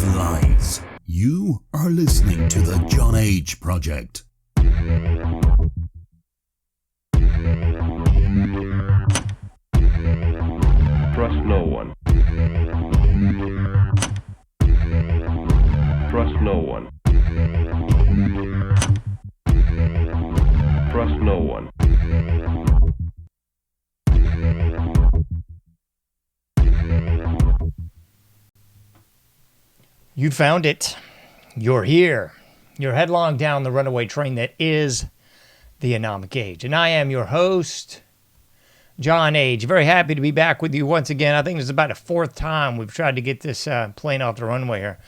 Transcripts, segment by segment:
lies. You are listening to the JohnAge Project. Trust no one. Trust no one. Trust no one. You found it. You're here. You're headlong down the runaway train that is the AnomicAge. And I am your host, JohnAge. Very happy to be back with you once again. I think this is about the fourth time we've tried to get this plane off the runway here.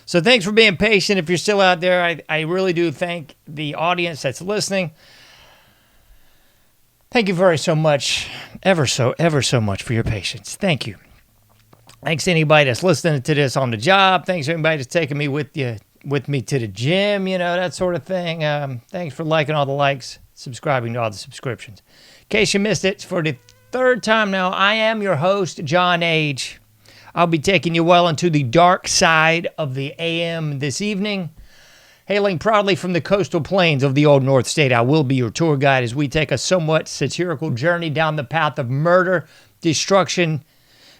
So thanks for being patient. If you're still out there, I really do thank the audience that's listening. Thank you very so much, ever so much for your patience. Thank you. Thanks to anybody that's listening to this on the job. Thanks to anybody that's taking me with me to the gym, that sort of thing. Thanks for liking all the likes, subscribing to all the subscriptions. In case you missed it, for the third time now, I am your host, JohnAge. I'll be taking you well into the dark side of the AM this evening. Hailing proudly from the coastal plains of the Old North State, I will be your tour guide as we take a somewhat satirical journey down the path of murder, destruction,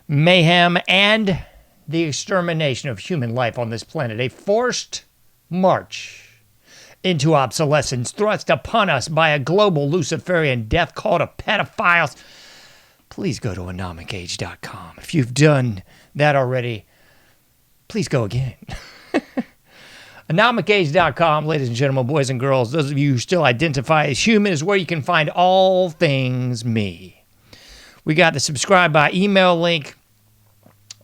mayhem, and the extermination of human life on this planet. A forced march into obsolescence thrust upon us by a global Luciferian death cult of pedophiles. Please go to AnomicAge.com. If you've done that already, please go again. AnomicAge.com, ladies and gentlemen, boys and girls, those of you who still identify as human, is where you can find all things me. We got the subscribe by email link,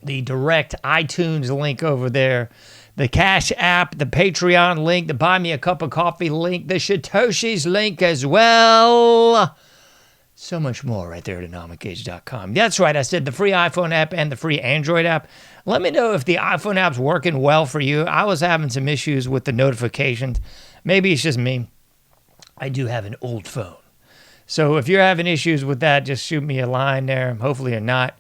the direct iTunes link over there, the Cash App, the Patreon link, the Buy Me a Cup of Coffee link, the Satoshis link as well. So much more right there at AnomicAge.com. That's right, I said the free iPhone app and the free Android app. Let me know if the iPhone app's working well for you. I was having some issues with the notifications. Maybe it's just me. I do have an old phone. So if you're having issues with that, just shoot me a line there. Hopefully you're not.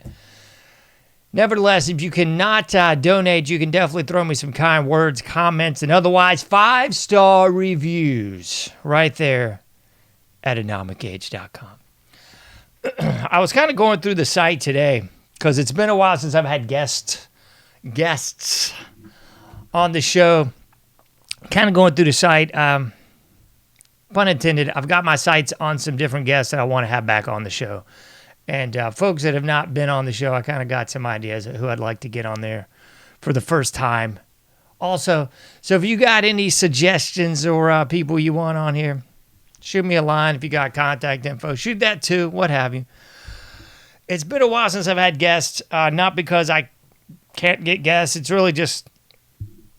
Nevertheless, if you cannot donate, you can definitely throw me some kind words, comments, and otherwise 5-star reviews right there at AnomicAge.com. I was kind of going through the site today because it's been a while since I've had guests on the show. Kind of going through the site. Pun intended, I've got my sights on some different guests that I want to have back on the show. And folks that have not been on the show, I kind of got some ideas of who I'd like to get on there for the first time. Also, so if you got any suggestions or people you want on here, shoot me a line. If you got contact info, shoot that too, what have you. It's been a while since I've had guests, not because I can't get guests. It's really just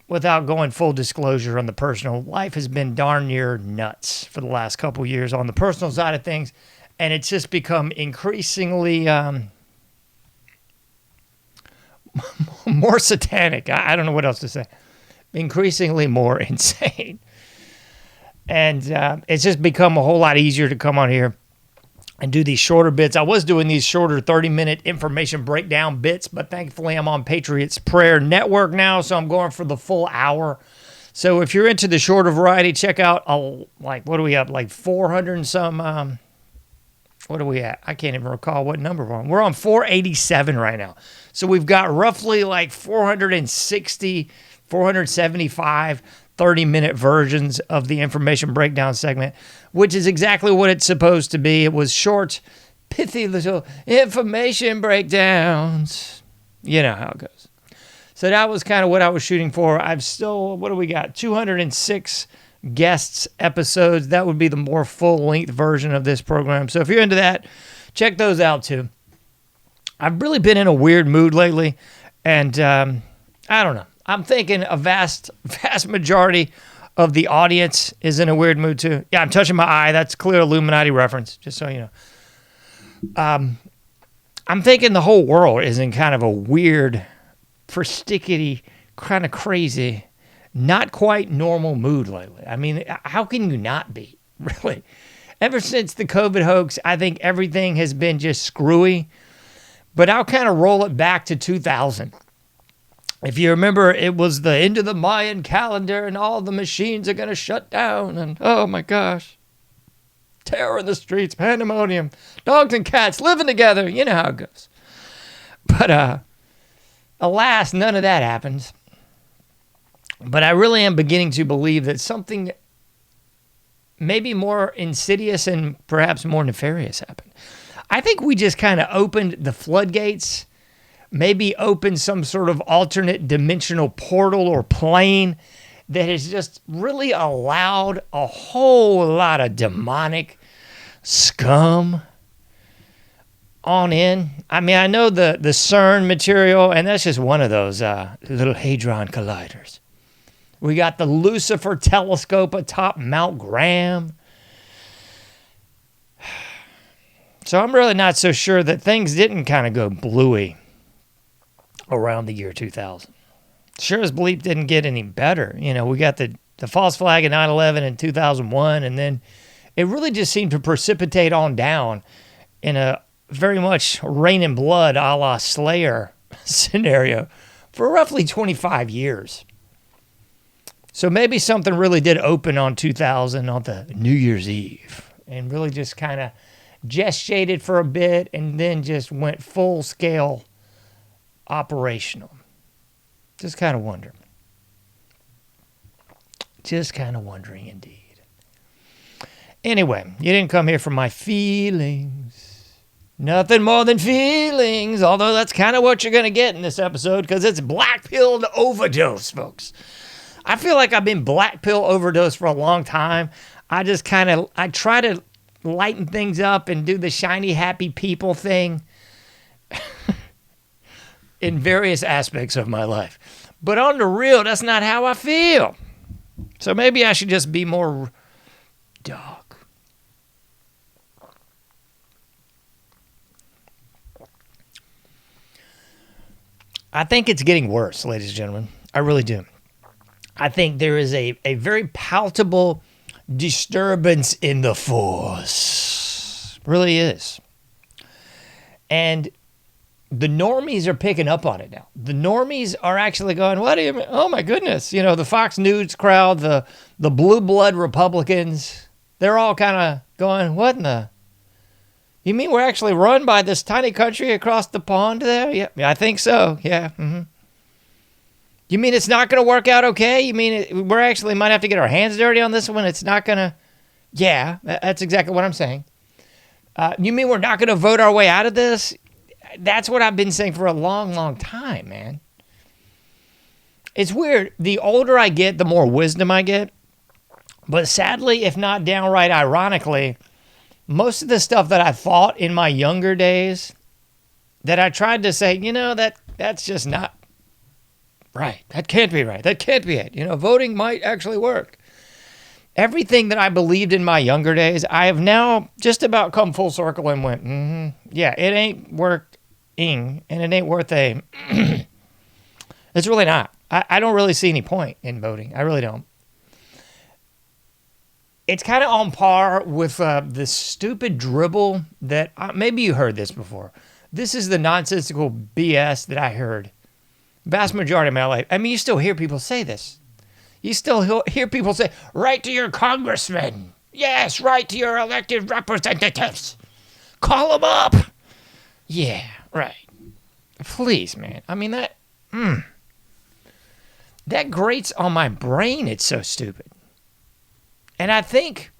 without going full disclosure on the personal. Life has been darn near nuts for the last couple years on the personal side of things. And it's just become increasingly more satanic. I don't know what else to say. Increasingly more insane. And it's just become a whole lot easier to come on here and do these shorter bits. I was doing these shorter 30-minute information breakdown bits, but thankfully I'm on Patriot's Prayer Network now, so I'm going for the full hour. So if you're into the shorter variety, check out, what are we up, like 400 and some... what are we at? I can't even recall what number we're on. We're on 487 right now. So we've got roughly like 460, 475 30-minute versions of the information breakdown segment, which is exactly what it's supposed to be. It was short, pithy little information breakdowns. You know how it goes. So that was kind of what I was shooting for. I've still, what do we got? 206 guests episodes. That would be the more full-length version of this program. So if you're into that, check those out too. I've really been in a weird mood lately, and I don't know. I'm thinking a vast majority of the audience is in a weird mood too. Yeah, I'm touching my eye. That's a clear Illuminati reference, just so you know. I'm thinking the whole world is in kind of a weird, perstickety, kind of crazy, not quite normal mood lately. I mean, how can you not be, really? Ever since the COVID hoax, I think everything has been just screwy. But I'll kind of roll it back to 2000. If you remember, it was the end of the Mayan calendar and all the machines are going to shut down. And oh my gosh, terror in the streets, pandemonium, dogs and cats living together. You know how it goes. But alas, none of that happens. But I really am beginning to believe that something maybe more insidious and perhaps more nefarious happened. I think we just kind of opened the floodgates, maybe opened some sort of alternate dimensional portal or plane that has just really allowed a whole lot of demonic scum on in. I mean, I know the CERN material, and that's just one of those little hadron colliders. We got the Lucifer telescope atop Mount Graham. So I'm really not so sure that things didn't kind of go bluey around the year 2000. Sure as bleep didn't get any better. You know, we got the false flag at 9/11 in 2001, and then it really just seemed to precipitate on down in a very much rain and blood a la Slayer scenario for roughly 25 years. So maybe something really did open on 2000 on the New Year's Eve and really just kind of gestated for a bit and then just went full scale operational. Just kind of wondering. Just kind of wondering indeed. Anyway, you didn't come here for my feelings. Nothing more than feelings, although that's kind of what you're going to get in this episode because it's Blackpill Overdose, folks. I feel like I've been Blackpill Overdose for a long time. I try to lighten things up and do the shiny, happy people thing in various aspects of my life. But on the real, that's not how I feel. So maybe I should just be more dark. I think it's getting worse, ladies and gentlemen. I really do. I think there is a very palpable disturbance in the force. Really is. And the normies are picking up on it now. The normies are actually going, what do you mean? Oh my goodness. You know, the Fox News crowd, the blue blood Republicans, they're all kind of going, what in the... You mean we're actually run by this tiny country across the pond there? Yeah, I think so. Yeah. Mm-hmm. You mean it's not going to work out okay? You mean we're actually might have to get our hands dirty on this one? It's not going to... Yeah, that's exactly what I'm saying. You mean we're not going to vote our way out of this? That's what I've been saying for a long, long time, man. It's weird. The older I get, the more wisdom I get. But sadly, if not downright ironically, most of the stuff that I thought in my younger days that I tried to say, you know, that's just not right. That can't be right. That can't be it. You know, voting might actually work. Everything that I believed in my younger days, I have now just about come full circle and went, yeah, it ain't working and it ain't worth a... It's really not. I don't really see any point in voting. I really don't. It's kind of on par with this stupid dribble that... maybe you heard this before. This is the nonsensical BS that I heard. Vast majority of my life. I mean, you still hear people say this. You still hear people say, write to your congressman. Yes, write to your elected representatives. Call them up. Yeah, right. Please, man. I mean, that grates on my brain. It's so stupid. And I think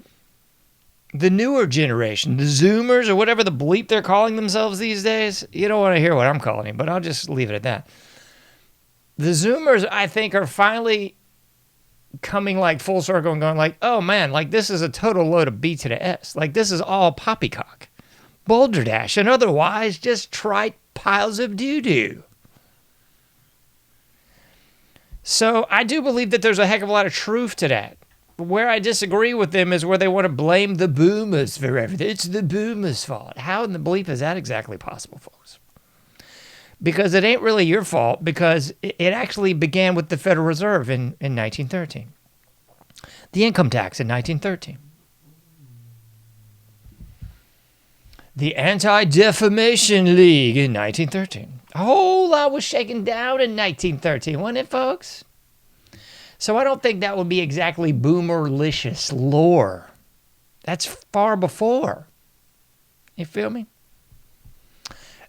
the newer generation, the Zoomers or whatever the bleep they're calling themselves these days, you don't want to hear what I'm calling them, but I'll just leave it at that. The Zoomers, I think, are finally coming like full circle and going like, oh man, like this is a total load of B to the S. Like this is all poppycock, balderdash, and otherwise just trite piles of doo-doo. So I do believe that there's a heck of a lot of truth to that. Where I disagree with them is where they want to blame the boomers for everything. It's the boomers' fault. How in the bleep is that exactly possible, folks? Because it ain't really your fault, because it actually began with the Federal Reserve in 1913. The income tax in 1913. the Anti-Defamation League in 1913. A whole lot was shaken down in 1913, wasn't it, folks? So I don't think that would be exactly boomerlicious lore. That's far before. You feel me?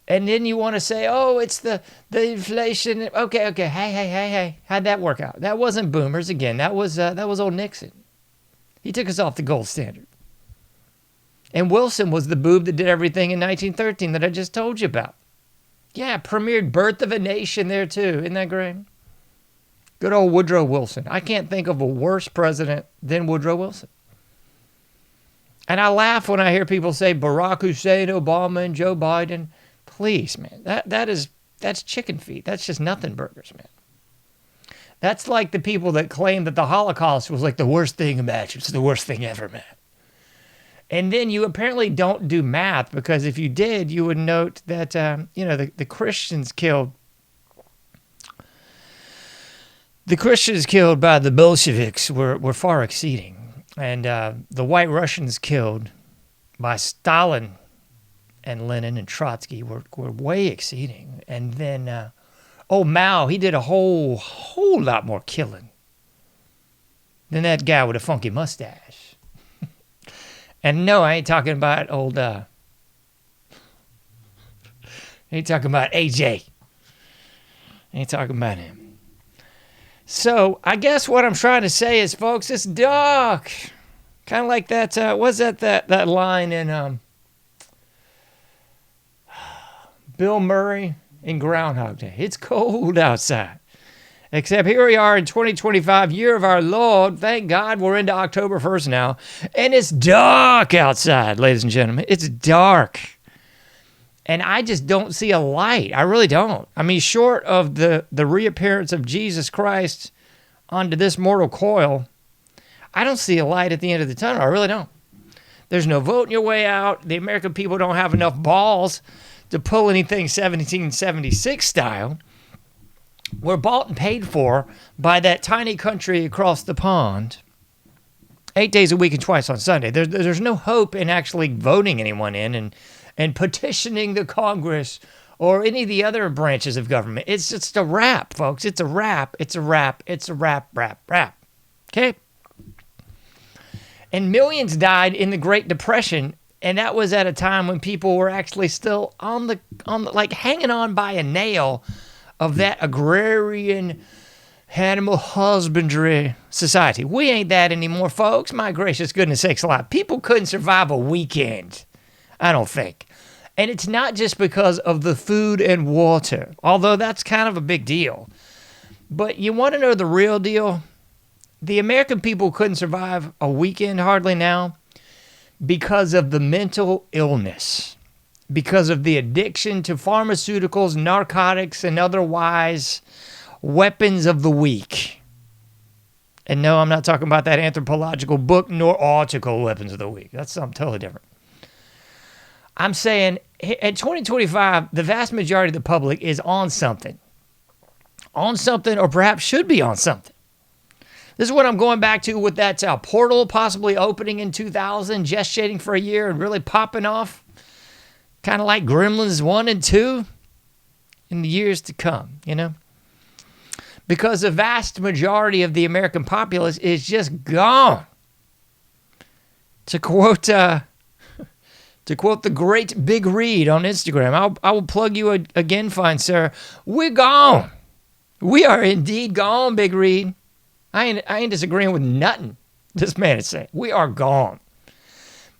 And then you want to say, oh, it's the inflation. Okay. Hey. How'd that work out? That wasn't boomers again. That was old Nixon. He took us off the gold standard. And Wilson was the boob that did everything in 1913 that I just told you about. Yeah, premiered Birth of a Nation there too. Isn't that great? Good old Woodrow Wilson. I can't think of a worse president than Woodrow Wilson. And I laugh when I hear people say Barack Hussein Obama and Joe Biden. Please, man, that's chicken feet. That's just nothing burgers, man. That's like the people that claim that the Holocaust was like the worst thing imagined. It's the worst thing ever, man. And then you apparently don't do math, because if you did, you would note that, the Christians killed. The Christians killed by the Bolsheviks were far exceeding. And the White Russians killed by Stalin and Lenin and Trotsky were way exceeding. And then, Mao, he did a whole lot more killing than that guy with a funky mustache. And no, I ain't talking about old, I ain't talking about AJ. I ain't talking about him. So I guess what I'm trying to say is, folks, it's dark. Kind of like that, what's that line in Bill Murray in Groundhog Day? It's cold outside. Except here we are in 2025, year of our Lord. Thank God we're into October 1st now. And it's dark outside, ladies and gentlemen. It's dark. And I just don't see a light. I really don't. I mean, short of the reappearance of Jesus Christ onto this mortal coil, I don't see a light at the end of the tunnel. I really don't. There's no voting your way out. The American people don't have enough balls to pull anything 1776 style. We're bought and paid for by that tiny country across the pond, 8 days a week and twice on Sunday. There's no hope in actually voting anyone in and petitioning the Congress or any of the other branches of government. It's just a wrap, folks. It's a wrap. It's a wrap. It's a wrap. Okay? And millions died in the Great Depression, and that was at a time when people were actually still on the like hanging on by a nail of that agrarian animal husbandry society. We ain't that anymore, folks. My gracious goodness sakes alive. People couldn't survive a weekend, I don't think. And it's not just because of the food and water, although that's kind of a big deal. But you want to know the real deal? The American people couldn't survive a weekend hardly now because of the mental illness, because of the addiction to pharmaceuticals, narcotics, and otherwise weapons of the weak. And no, I'm not talking about that anthropological book nor article, Weapons of the Weak. That's something totally different. I'm saying at 2025, the vast majority of the public is on something, or perhaps should be on something. This is what I'm going back to with that portal possibly opening in 2000, gestating for a year and really popping off. Kind of like Gremlins 1 and 2 in the years to come, Because the vast majority of the American populace is just gone. To quote the great Big Read on Instagram, I will plug you again, fine sir. We're gone. We are indeed gone, Big Read. I ain't disagreeing with nothing this man is saying. We are gone.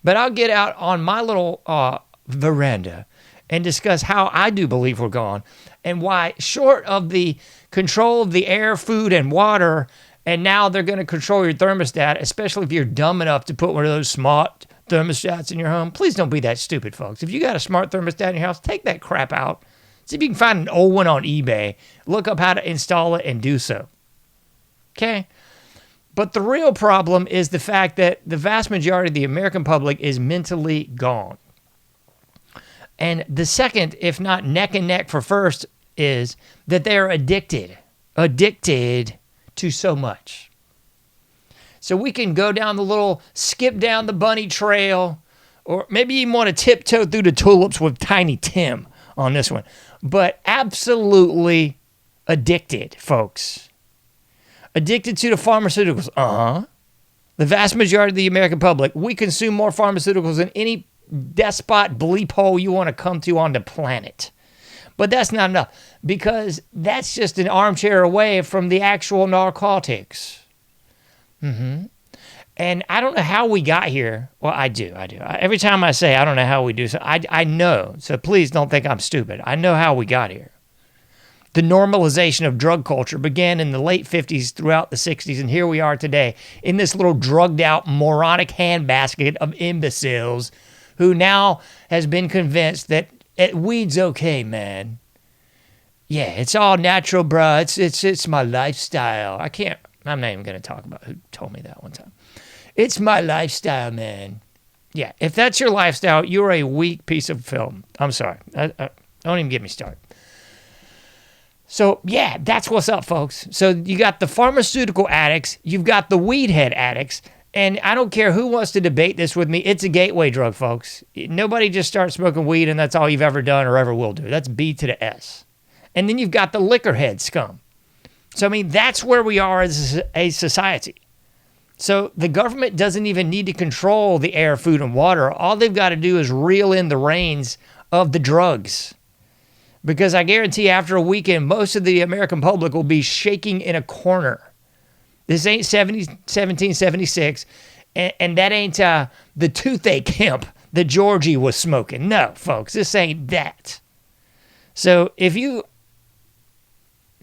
But I'll get out on my little veranda and discuss how I do believe we're gone and why, short of the control of the air, food, and water, and now they're going to control your thermostat, especially if you're dumb enough to put one of those smart thermostats in your home. Please don't be that stupid, folks. If you got a smart thermostat in your house, take that crap out. See if you can find an old one on eBay. Look up how to install it and do so. Okay? But the real problem is the fact that the vast majority of the American public is mentally gone. And the second, if not neck and neck for first, is that they're addicted to so much. So we can go down skip down the bunny trail Or maybe you want to tiptoe through the tulips with Tiny Tim on this one. But absolutely addicted, folks. Addicted to the pharmaceuticals. The vast majority of the American public, we consume more pharmaceuticals than any despot bleep hole you want to come to on the planet. But that's not enough, because that's just an armchair away from the actual narcotics. And I don't know how we got here. Well, I do. Every time I say I don't know how we do so, I know. So please don't think I'm stupid. I know how we got here. The normalization of drug culture began in the late 50s throughout the 60s, and here we are today in this little drugged-out, moronic handbasket of imbeciles who now has been convinced that weed's okay, man. Yeah, it's all natural, bro. It's my lifestyle. I'm not even going to talk about who told me that one time. It's my lifestyle, man. Yeah, if that's your lifestyle, you're a weak piece of film. I'm sorry. Don't even get me started. So, yeah, that's what's up, folks. So you got the pharmaceutical addicts, you've got the weed head addicts, and I don't care who wants to debate this with me. It's a gateway drug, folks. Nobody just starts smoking weed and that's all you've ever done or ever will do. That's B to the S. And then you've got the liquor head scum. So, I mean, that's where we are as a society. So the government doesn't even need to control the air, food, and water. All they've got to do is reel in the reins of the drugs. Because I guarantee after a weekend, most of the American public will be shaking in a corner. This ain't 1776, and that ain't the toothache hemp that Georgie was smoking. No, folks, this ain't that. So if you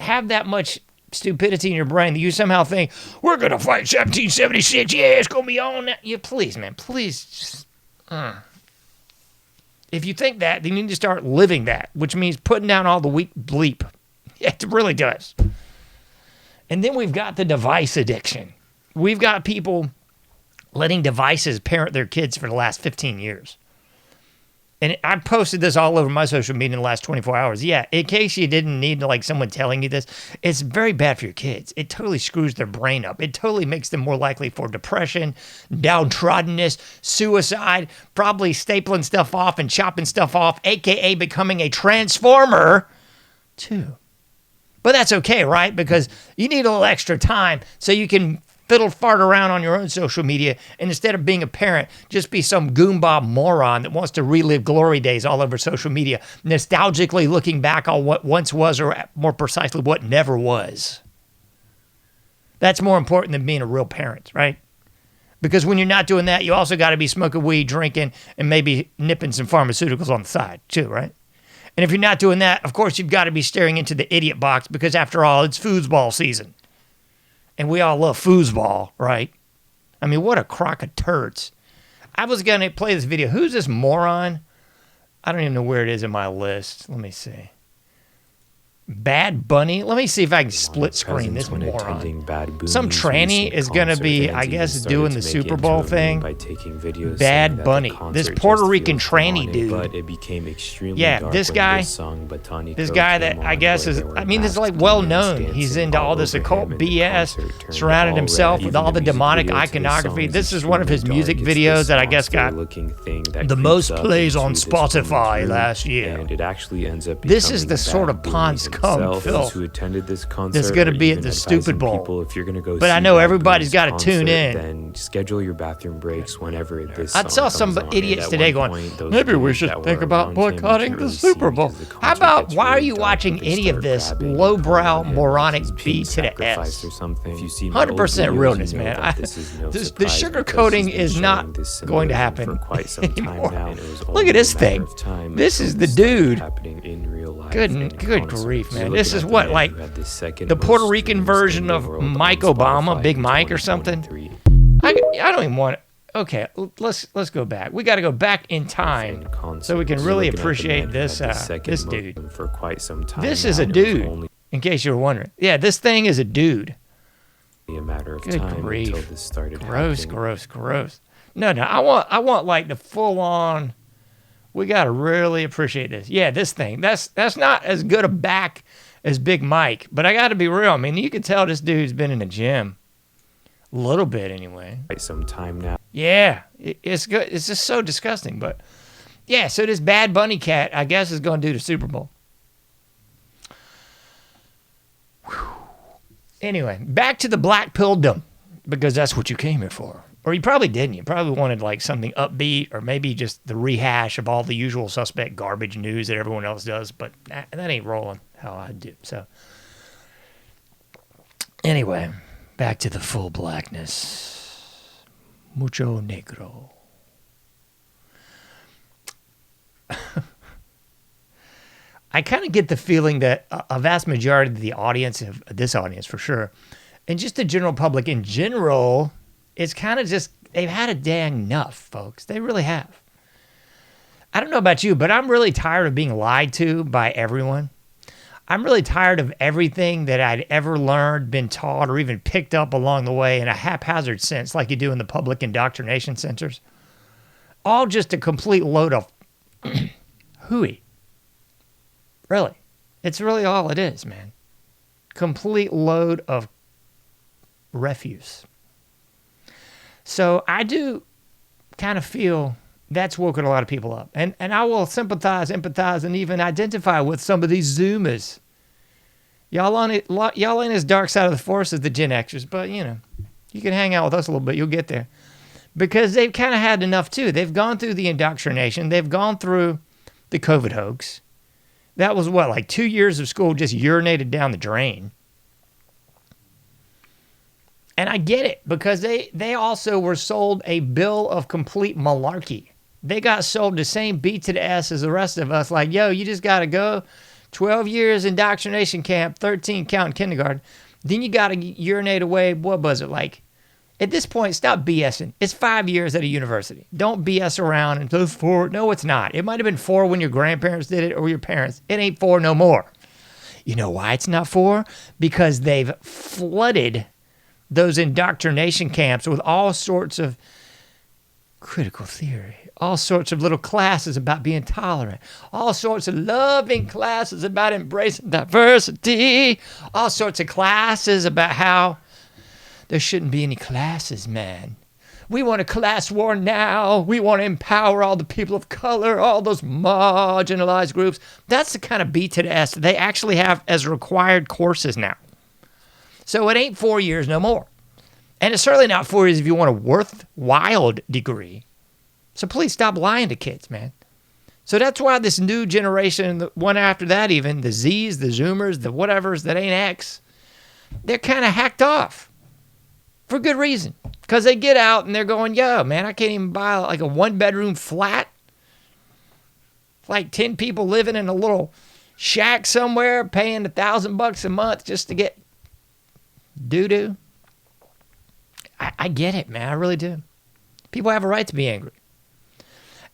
have that much stupidity in your brain that you somehow think, we're going to fight 1776, yeah, it's going to be on that. Yeah, please, man, please just... If you think that, then you need to start living that, which means putting down all the weak bleep. It really does. And then we've got the device addiction. We've got people letting devices parent their kids for the last 15 years. And I posted this all over my social media in the last 24 hours. Yeah, in case you didn't need like someone telling you this, it's very bad for your kids. It totally screws their brain up. It totally makes them more likely for depression, downtroddenness, suicide, probably stapling stuff off and chopping stuff off, aka becoming a transformer too. But that's okay, right? Because you need a little extra time so you can fiddle fart around on your own social media, and instead of being a parent, just be some goomba moron that wants to relive glory days all over social media, nostalgically looking back on what once was, or more precisely, what never was. That's more important than being a real parent, right? Because when you're not doing that, you also got to be smoking weed, drinking, and maybe nipping some pharmaceuticals on the side too, right? And if you're not doing that, of course, you've got to be staring into the idiot box, because after all, it's foosball season. And we all love foosball, right? I mean, what a crock of turds. I was going to play this video. Who's this moron? I don't even know where it is in my list. Let me see. Bad Bunny? Let me see if I can split screen this moron. Some tranny is going to be, I guess, doing the Super Bowl thing. Bad Bunny. This Puerto Rican tranny dude. Yeah, this guy that I guess is, I mean, this is like well known. He's into all this occult BS, surrounded himself with all the demonic iconography. This is one of his music videos that I guess got the most plays on Spotify last year. This is the sort of Pond Scum film who attended this concert that's going to be at the Stupid Bowl. People, if you're going to go but I know everybody's got to tune in. Then schedule your bathroom breaks whenever this I saw some idiots today going, maybe we should think about boycotting the Super Bowl. How about, why are you watching any of this lowbrow, moronic B to the S? 100% realness, man. The sugarcoating is not going to happen anymore. Look at this thing. This is the dude. Good grief, man. This is what, like the Puerto Rican version of Mike Obama, Big Mike or something? I don't even want to. Okay, let's go back. We got to go back in time so we can really appreciate this this dude. For quite some time. This is a dude, in case you were wondering. Yeah, this thing is a dude. A matter of Good time grief. until this started Gross. happening. No, I want like the full on. We got to really appreciate this. Yeah, this thing. That's not as good a back as Big Mike, but I got to be real. I mean, you can tell this dude's been in the gym. A little bit, anyway. Quite some time now. Yeah, It's good. It's just so disgusting. But yeah, so this Bad Bunny cat, I guess, is going to do the Super Bowl. Whew. Anyway, back to the black pilldom, because that's what you came here for. Or you probably didn't. You probably wanted like something upbeat, or maybe just the rehash of all the usual suspect garbage news that everyone else does. But that ain't rolling how I do. So anyway, back to the full blackness. Mucho negro. I kind of get the feeling that a vast majority of the audience, of this audience for sure, and just the general public in general, it's kind of just, they've had a dang enough, folks. They really have. I don't know about you, but I'm really tired of being lied to by everyone. I'm really tired of everything that I'd ever learned, been taught, or even picked up along the way in a haphazard sense, like you do in the public indoctrination centers. All just a complete load of hooey. Really. It's really all it is, man. Complete load of refuse. So I do kind of feel that's woken a lot of people up. And I will sympathize, empathize, and even identify with some of these Zoomers. Y'all ain't as dark side of the force as the Gen Xers, but, you know, you can hang out with us a little bit. You'll get there. Because they've kind of had enough, too. They've gone through the indoctrination. They've gone through the COVID hoax. That was what, like 2 years of school just urinated down the drain. And I get it, because they also were sold a bill of complete malarkey. They got sold the same B to the S as the rest of us. Like, yo, you just got to go 12 years indoctrination camp, 13 counting kindergarten. Then you got to urinate away, what was it, like, at this point, stop BSing. It's 5 years at a university. Don't BS around and it's 4. No, it's not. It might have been 4 when your grandparents did it or your parents. It ain't 4 no more. You know why it's not 4? Because they've flooded those indoctrination camps with all sorts of critical theory, all sorts of little classes about being tolerant, all sorts of loving classes about embracing diversity, all sorts of classes about how there shouldn't be any classes, man. We want a class war now. We want to empower all the people of color, all those marginalized groups. That's the kind of B to the S they actually have as required courses now. So it ain't 4 years no more. And it's certainly not 4 years if you want a worthwhile degree. So please stop lying to kids, man. So that's why this new generation, the one after that even, the Zs, the Zoomers, the whatevers that ain't X, they're kind of hacked off. For good reason. Because they get out and they're going, yo, man, I can't even buy like a 1-bedroom flat. Like 10 people living in a little shack somewhere, paying $1,000 a month just to get doo-doo. I get it, man. I really do. People have a right to be angry.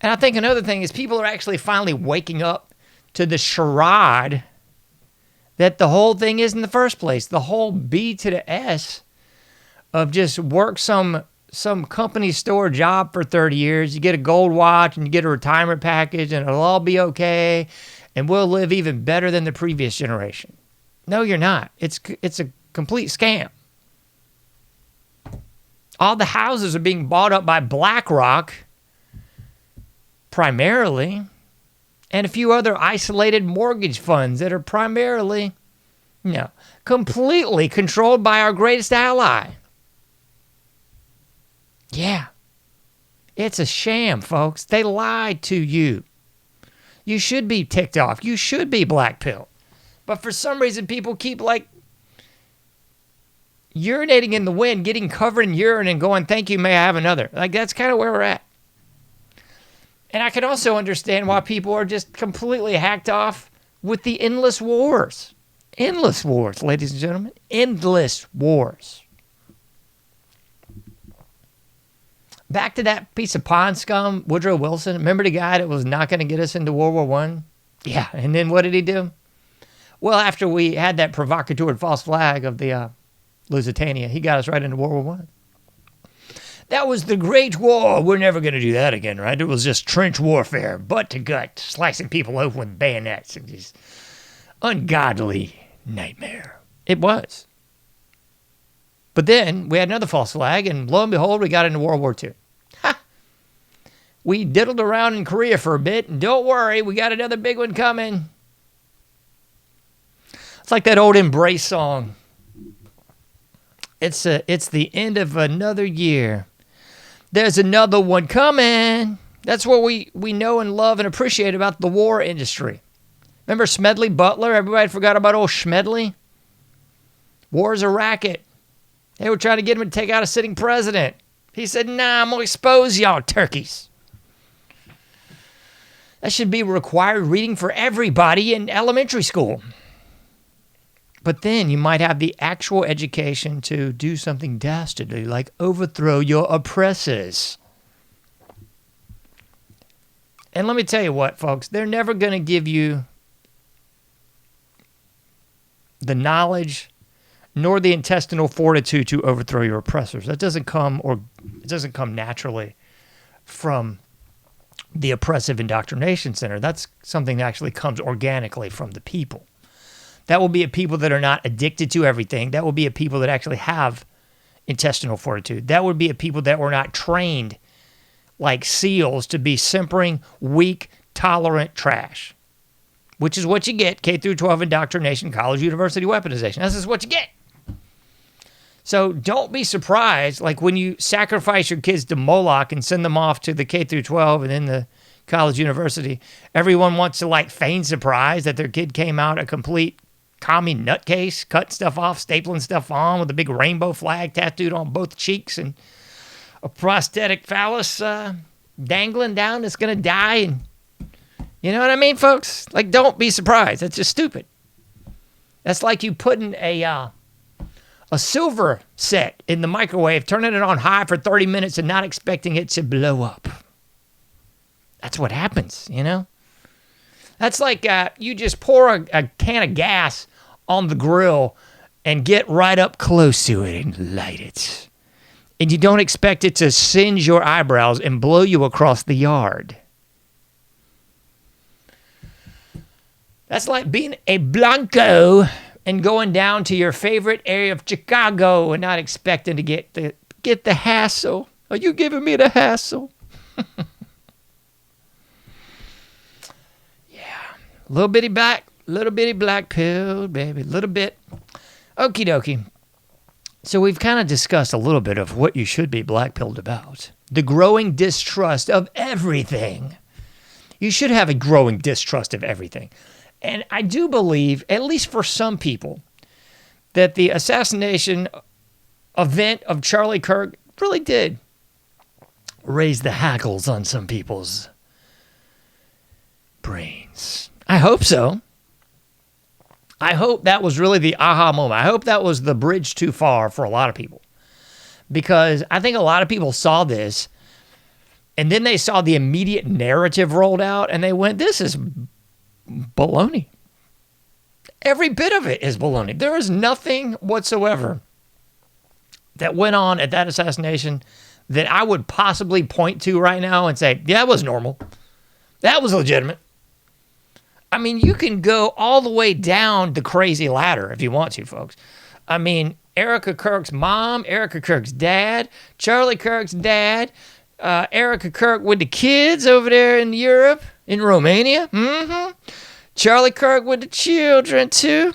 And I think another thing is people are actually finally waking up to the charade that the whole thing is in the first place. The whole B to the S of just work some company store job for 30 years. You get a gold watch and you get a retirement package and it'll all be okay. And we'll live even better than the previous generation. No, you're not. It's a complete scam. All the houses are being bought up by BlackRock, primarily, and a few other isolated mortgage funds that are primarily, completely controlled by our greatest ally. Yeah. It's a sham, folks. They lied to you. You should be ticked off. You should be Blackpill. But for some reason, people keep urinating in the wind, getting covered in urine and going, thank you, may I have another? Like, that's kind of where we're at. And I can also understand why people are just completely hacked off with the endless wars. Endless wars, ladies and gentlemen. Endless wars. Back to that piece of pond scum, Woodrow Wilson. Remember the guy that was not going to get us into World War I? Yeah, and then what did he do? Well, after we had that provocateur false flag of the Lusitania, he got us right into World War I. That was the Great War. We're never going to do that again, right? It was just trench warfare, butt to gut, slicing people open with bayonets. And just ungodly nightmare. It was. But then we had another false flag, and lo and behold, we got into World War II. Ha! We diddled around in Korea for a bit, and don't worry, we got another big one coming. It's like that old Embrace song. It's the end of another year. There's another one coming. That's what we know and love and appreciate about the war industry. Remember Smedley Butler? Everybody forgot about old Smedley? War's a racket. They were trying to get him to take out a sitting president. He said, nah, I'm going to expose y'all turkeys. That should be required reading for everybody in elementary school. But then you might have the actual education to do something dastardly, like overthrow your oppressors. And let me tell you what, folks, they're never going to give you the knowledge nor the intestinal fortitude to overthrow your oppressors. That doesn't come naturally from the oppressive indoctrination center. That's something that actually comes organically from the people. That will be a people that are not addicted to everything. That will be a people that actually have intestinal fortitude. That would be a people that were not trained like seals to be simpering, weak, tolerant trash, which is what you get, K through 12 indoctrination, college, university weaponization. This is what you get. So don't be surprised, like when you sacrifice your kids to Moloch and send them off to the K through 12 and then the college, university, everyone wants to like feign surprise that their kid came out a complete commie nutcase, cut stuff off, stapling stuff on with a big rainbow flag tattooed on both cheeks and a prosthetic phallus dangling down that's going to die. And you know what I mean, folks? Like, don't be surprised. That's just stupid. That's like you putting a silver set in the microwave, turning it on high for 30 minutes and not expecting it to blow up. That's what happens, you know? That's like you just pour a can of gas on the grill and get right up close to it and light it. And you don't expect it to singe your eyebrows and blow you across the yard. That's like being a Blanco and going down to your favorite area of Chicago and not expecting to get the hassle. Are you giving me the hassle? Little bitty black pill, baby, little bit. Okie dokie. So we've kind of discussed a little bit of what you should be black-pilled about. The growing distrust of everything. You should have a growing distrust of everything. And I do believe, at least for some people, that the assassination event of Charlie Kirk really did raise the hackles on some people's brains. I hope so. I hope that was really the aha moment. I hope that was the bridge too far for a lot of people. Because I think a lot of people saw this, and then they saw the immediate narrative rolled out, and they went, this is baloney. Every bit of it is baloney. There is nothing whatsoever that went on at that assassination that I would possibly point to right now and say, yeah, that was normal. That was legitimate. I mean, you can go all the way down the crazy ladder if you want to, folks. I mean, Erica Kirk's mom, Erica Kirk's dad, Charlie Kirk's dad, Erica Kirk with the kids over there in Europe, in Romania. Charlie Kirk with the children, too.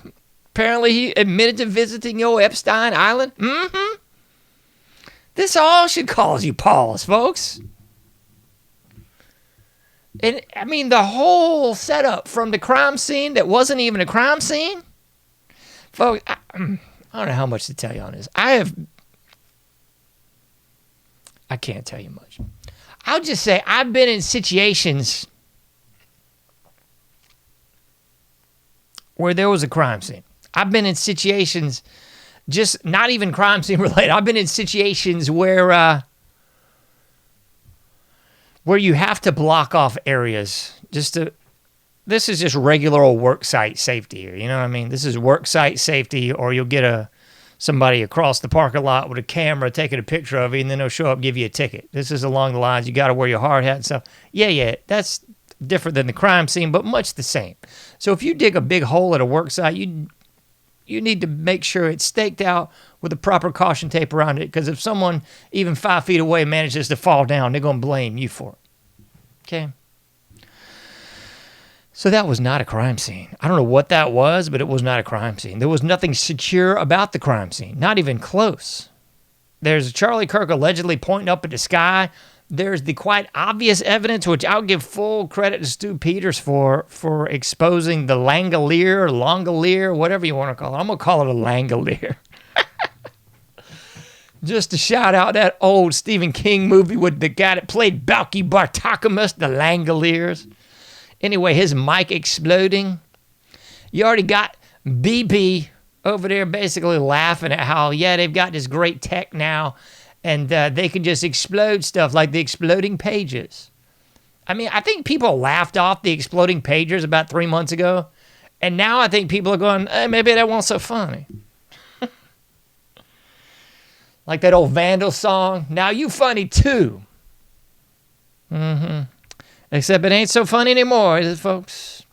Apparently, he admitted to visiting your Epstein Island. This all should cause you pause, folks. And, I mean, the whole setup from the crime scene that wasn't even a crime scene. Folks, I don't know how much to tell you on this. I can't tell you much. I'll just say I've been in situations where there was a crime scene. I've been in situations, just not even crime scene related. I've been in situations where you have to block off areas this is just regular old work site safety here. You know what I mean? This is work site safety, or you'll get somebody across the parking lot with a camera taking a picture of you, and then they'll show up and give you a ticket. This is along the lines, you got to wear your hard hat and stuff. Yeah, that's different than the crime scene, but much the same. So if you dig a big hole at a work site, you need to make sure it's staked out with the proper caution tape around it, because if someone even 5 feet away manages to fall down, they're going to blame you for it. Okay. So that was not a crime scene. I don't know what that was, but it was not a crime scene. There was nothing secure about the crime scene, not even close. There's Charlie Kirk allegedly pointing up at the sky. There's the quite obvious evidence, which I'll give full credit to Stu Peters for exposing the Langolier, whatever you want to call it. I'm going to call it a Langolier. Just to shout out that old Stephen King movie with the guy that played Balky Bartokomous, the Langoliers. Anyway, his mic exploding. You already got BP over there basically laughing at how, yeah, they've got this great tech now, and they can just explode stuff like the exploding pages. I mean, I think people laughed off the exploding pages about 3 months ago, and now I think people are going, maybe that wasn't so funny. Like that old Vandal song, now you funny too. Except it ain't so funny anymore, is it, folks?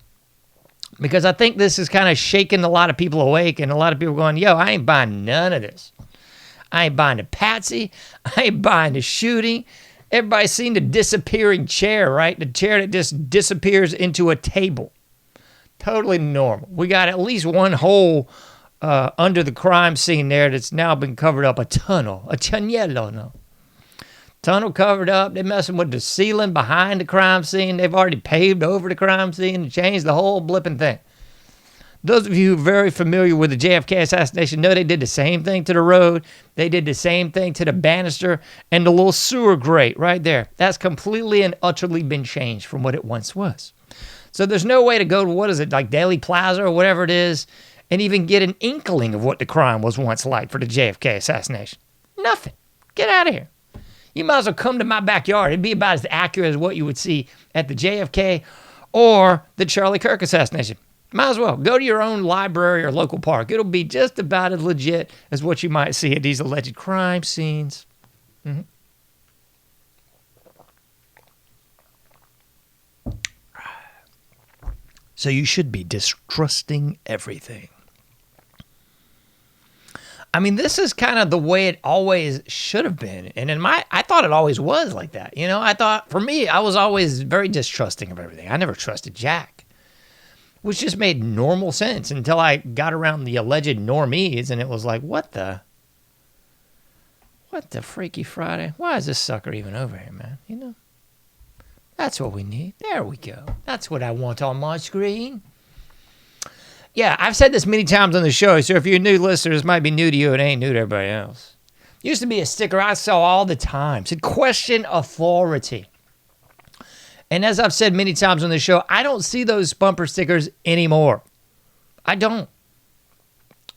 Because I think this is kind of shaking a lot of people awake, and a lot of people going, yo, I ain't buying none of this. I ain't buying the patsy. I ain't buying the shooting. Everybody's seen the disappearing chair, right? The chair that just disappears into a table. Totally normal. We got at least one hole under the crime scene there that's now been covered up. A tunnel. A tunnello, no. Tunnel covered up. They're messing with the ceiling behind the crime scene. They've already paved over the crime scene and changed the whole blipping thing. Those of you who are very familiar with the JFK assassination know they did the same thing to the road. They did the same thing to the banister and the little sewer grate right there. That's completely and utterly been changed from what it once was. So there's no way to go to, what is it, like Daily Plaza or whatever it is, and even get an inkling of what the crime was once like for the JFK assassination. Nothing. Get out of here. You might as well come to my backyard. It'd be about as accurate as what you would see at the JFK or the Charlie Kirk assassination. Might as well. Go to your own library or local park. It'll be just about as legit as what you might see at these alleged crime scenes. Mm-hmm. So you should be distrusting everything. I mean, this is kind of the way it always should have been. And I thought it always was like that. You know, I thought, for me, I was always very distrusting of everything. I never trusted Jack, which just made normal sense until I got around the alleged normies, and it was like, what the Freaky Friday? Why is this sucker even over here, man? You know, that's what we need. There we go. That's what I want on my screen. Yeah, I've said this many times on the show, so if you're a new listener, this might be new to you. It ain't new to everybody else. Used to be a sticker I saw all the time. It said, question authority. And as I've said many times on the show, I don't see those bumper stickers anymore. I don't.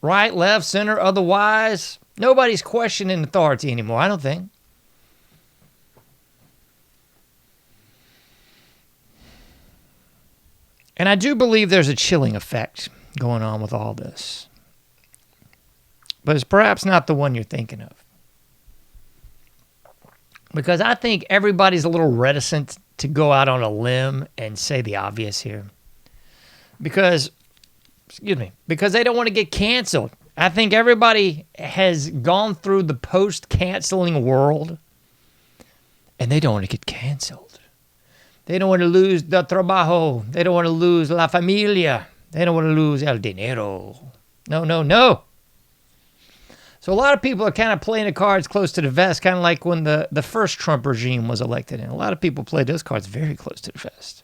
Right, left, center, otherwise. Nobody's questioning authority anymore, I don't think. And I do believe there's a chilling effect going on with all this. But it's perhaps not the one you're thinking of. Because I think everybody's a little reticent to go out on a limb and say the obvious here. Because they don't want to get canceled. I think everybody has gone through the post-canceling world, and they don't want to get canceled. They don't want to lose the trabajo. They don't want to lose la familia. They don't want to lose el dinero. No. So a lot of people are kind of playing the cards close to the vest, kind of like when the first Trump regime was elected. And a lot of people played those cards very close to the vest.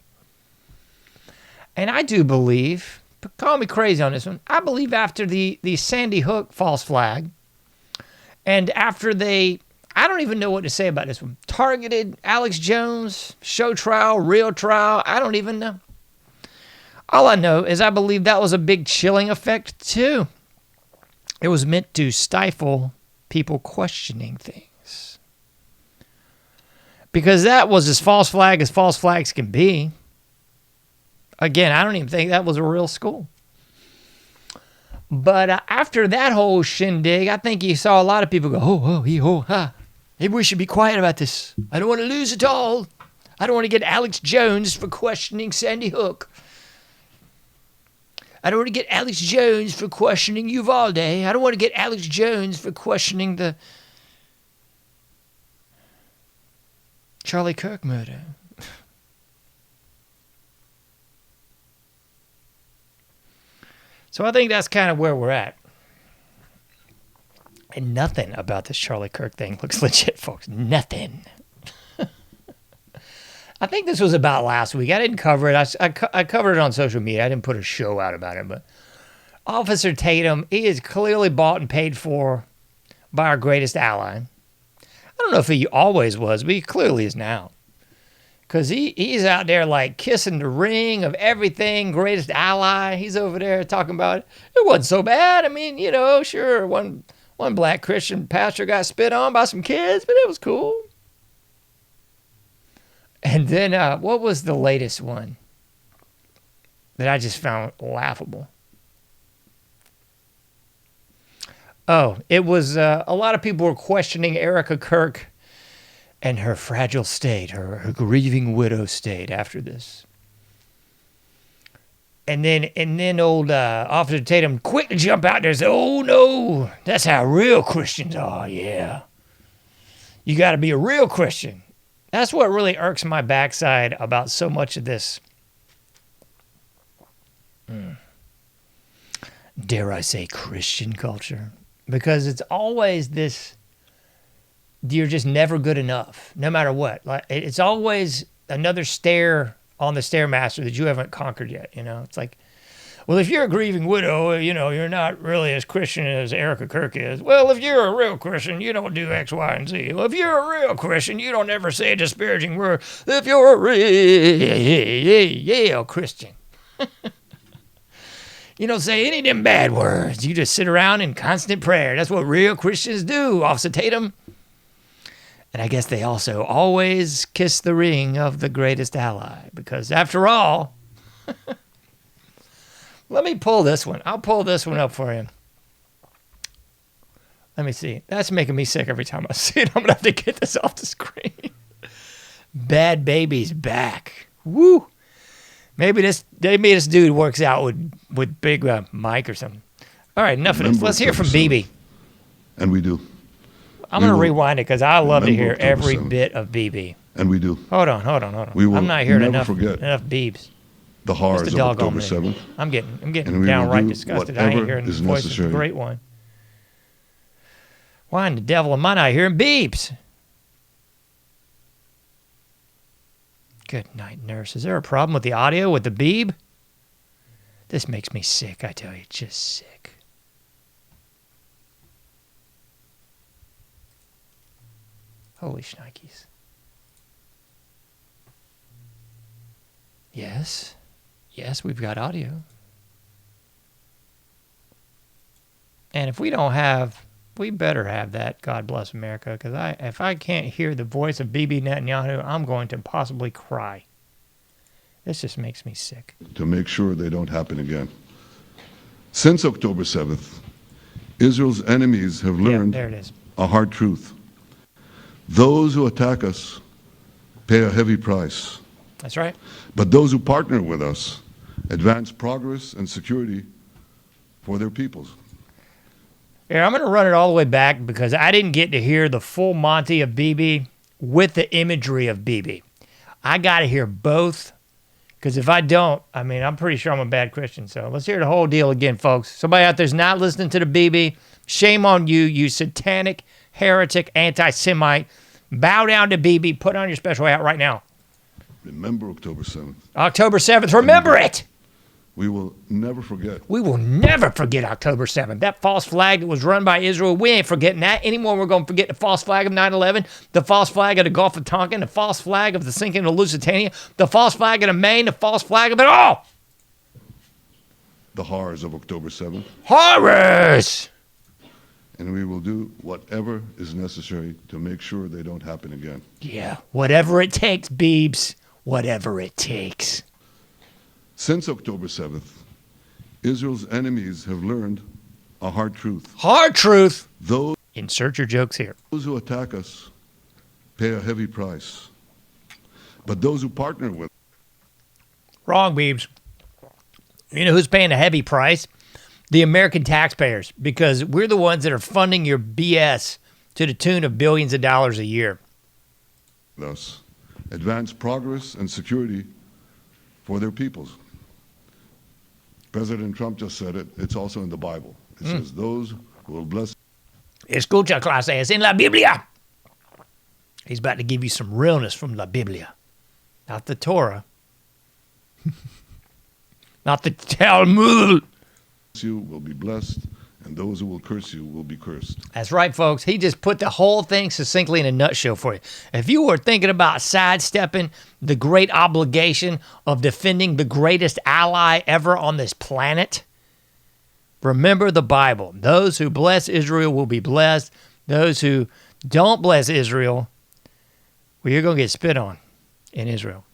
And I do believe, call me crazy on this one, I believe after the Sandy Hook false flag, and after I don't even know what to say about this one, targeted Alex Jones, show trial, real trial, I don't even know. All I know is I believe that was a big chilling effect too. It was meant to stifle people questioning things. Because that was as false flags can be. Again, I don't even think that was a real school. But after that whole shindig, I think you saw a lot of people go, ha. Maybe we should be quiet about this. I don't want to lose it all. I don't want to get Alex Jones for questioning Sandy Hook. I don't want to get Alex Jones for questioning Uvalde. I don't want to get Alex Jones for questioning the Charlie Kirk murder. So I think that's kind of where we're at. And nothing about this Charlie Kirk thing looks legit, folks. Nothing. I think this was about last week. I didn't cover it. I covered it on social media. I didn't put a show out about it. But Officer Tatum, he is clearly bought and paid for by our greatest ally. I don't know if he always was, but he clearly is now. Because he's out there like kissing the ring of everything, greatest ally. He's over there talking about it wasn't so bad. I mean, you know, sure, one black Christian pastor got spit on by some kids, but it was cool. And then what was the latest one that I just found laughable? Oh, it was a lot of people were questioning Erica Kirk and her fragile state, her grieving widow state after this. And then old Officer Tatum quick to jump out there and say, oh no, that's how real Christians are, yeah. You got to be a real Christian. That's what really irks my backside about so much of this. Dare I say Christian culture? Because it's always this, you're just never good enough, no matter what. Like it's always another stair on the Stairmaster that you haven't conquered yet, you know? It's like, well, if you're a grieving widow, you know, you're not really as Christian as Erica Kirk is. Well, if you're a real Christian, you don't do X, Y, and Z. Well, if you're a real Christian, you don't ever say a disparaging word. If you're a real Christian. You don't say any of them bad words. You just sit around in constant prayer. That's what real Christians do, Officer Tatum. And I guess they also always kiss the ring of the greatest ally. Because after all, let me pull this one. I'll pull this one up for you. Let me see. That's making me sick every time I see it. I'm going to have to get this off the screen. Bad Baby's back. Woo. Maybe this dude works out with Big Mike or something. All right, enough of this. Let's hear from BB. And we do. I'm going to rewind it because I love to hear every bit of BB. And we do. Hold on. We will I'm not hearing never enough forget beeps. The horrors of October 7th. I'm getting And we will downright do disgusted. I ain't whatever hearing the is voice of the necessary. great one. Why in the devil am I not hearing beeps? Good night, nurse. Is there a problem with the audio with the beep? This makes me sick, I tell you, just sick. Holy shnikes. Yes, we've got audio. And if we don't have, we better have that, God bless America, because if I can't hear the voice of Bibi Netanyahu, I'm going to possibly cry. This just makes me sick. To make sure they don't happen again. Since October 7th, Israel's enemies have learned there it is. a hard truth. Those who attack us pay a heavy price. That's right. But those who partner with us advance progress and security for their peoples. Here, I'm going to run it all the way back because I didn't get to hear the full Monty of BB with the imagery of BB. I got to hear both because if I don't, I mean, I'm pretty sure I'm a bad Christian. So let's hear the whole deal again, folks. Somebody out there's not listening to the BB. Shame on you, you satanic, heretic, anti-Semite. Bow down to BB. Put on your special hat right now. Remember October 7th. October 7th. Remember it. We will never forget. We will never forget October 7th. That false flag that was run by Israel, we ain't forgetting that anymore. We're going to forget the false flag of 9/11, the false flag of the Gulf of Tonkin, the false flag of the sinking of Lusitania, the false flag of the Maine, the false flag of it all. The horrors of October 7th. Horrors! And we will do whatever is necessary to make sure they don't happen again. Yeah, whatever it takes, Beebs. Whatever it takes. Since October 7th, Israel's enemies have learned a hard truth. Hard truth. Those Insert your jokes here. who attack us pay a heavy price. But those who partner with Wrong, Beebs. You know who's paying a heavy price? The American taxpayers, because we're the ones that are funding your BS to the tune of billions of dollars a year. us advance progress and security for their peoples. President Trump just said it. It's also in the Bible. It says, those who will bless Escucha, clase, es en la Biblia. He's about to give you some realness from la Biblia. Not the Torah. Not the Talmud. you will be blessed, and those who will curse you will be cursed. That's right, folks. He just put the whole thing succinctly in a nutshell for you. If you were thinking about sidestepping the great obligation of defending the greatest ally ever on this planet, remember the Bible. Those who bless Israel will be blessed. Those who don't bless Israel, well, you're going to get spit on in Israel.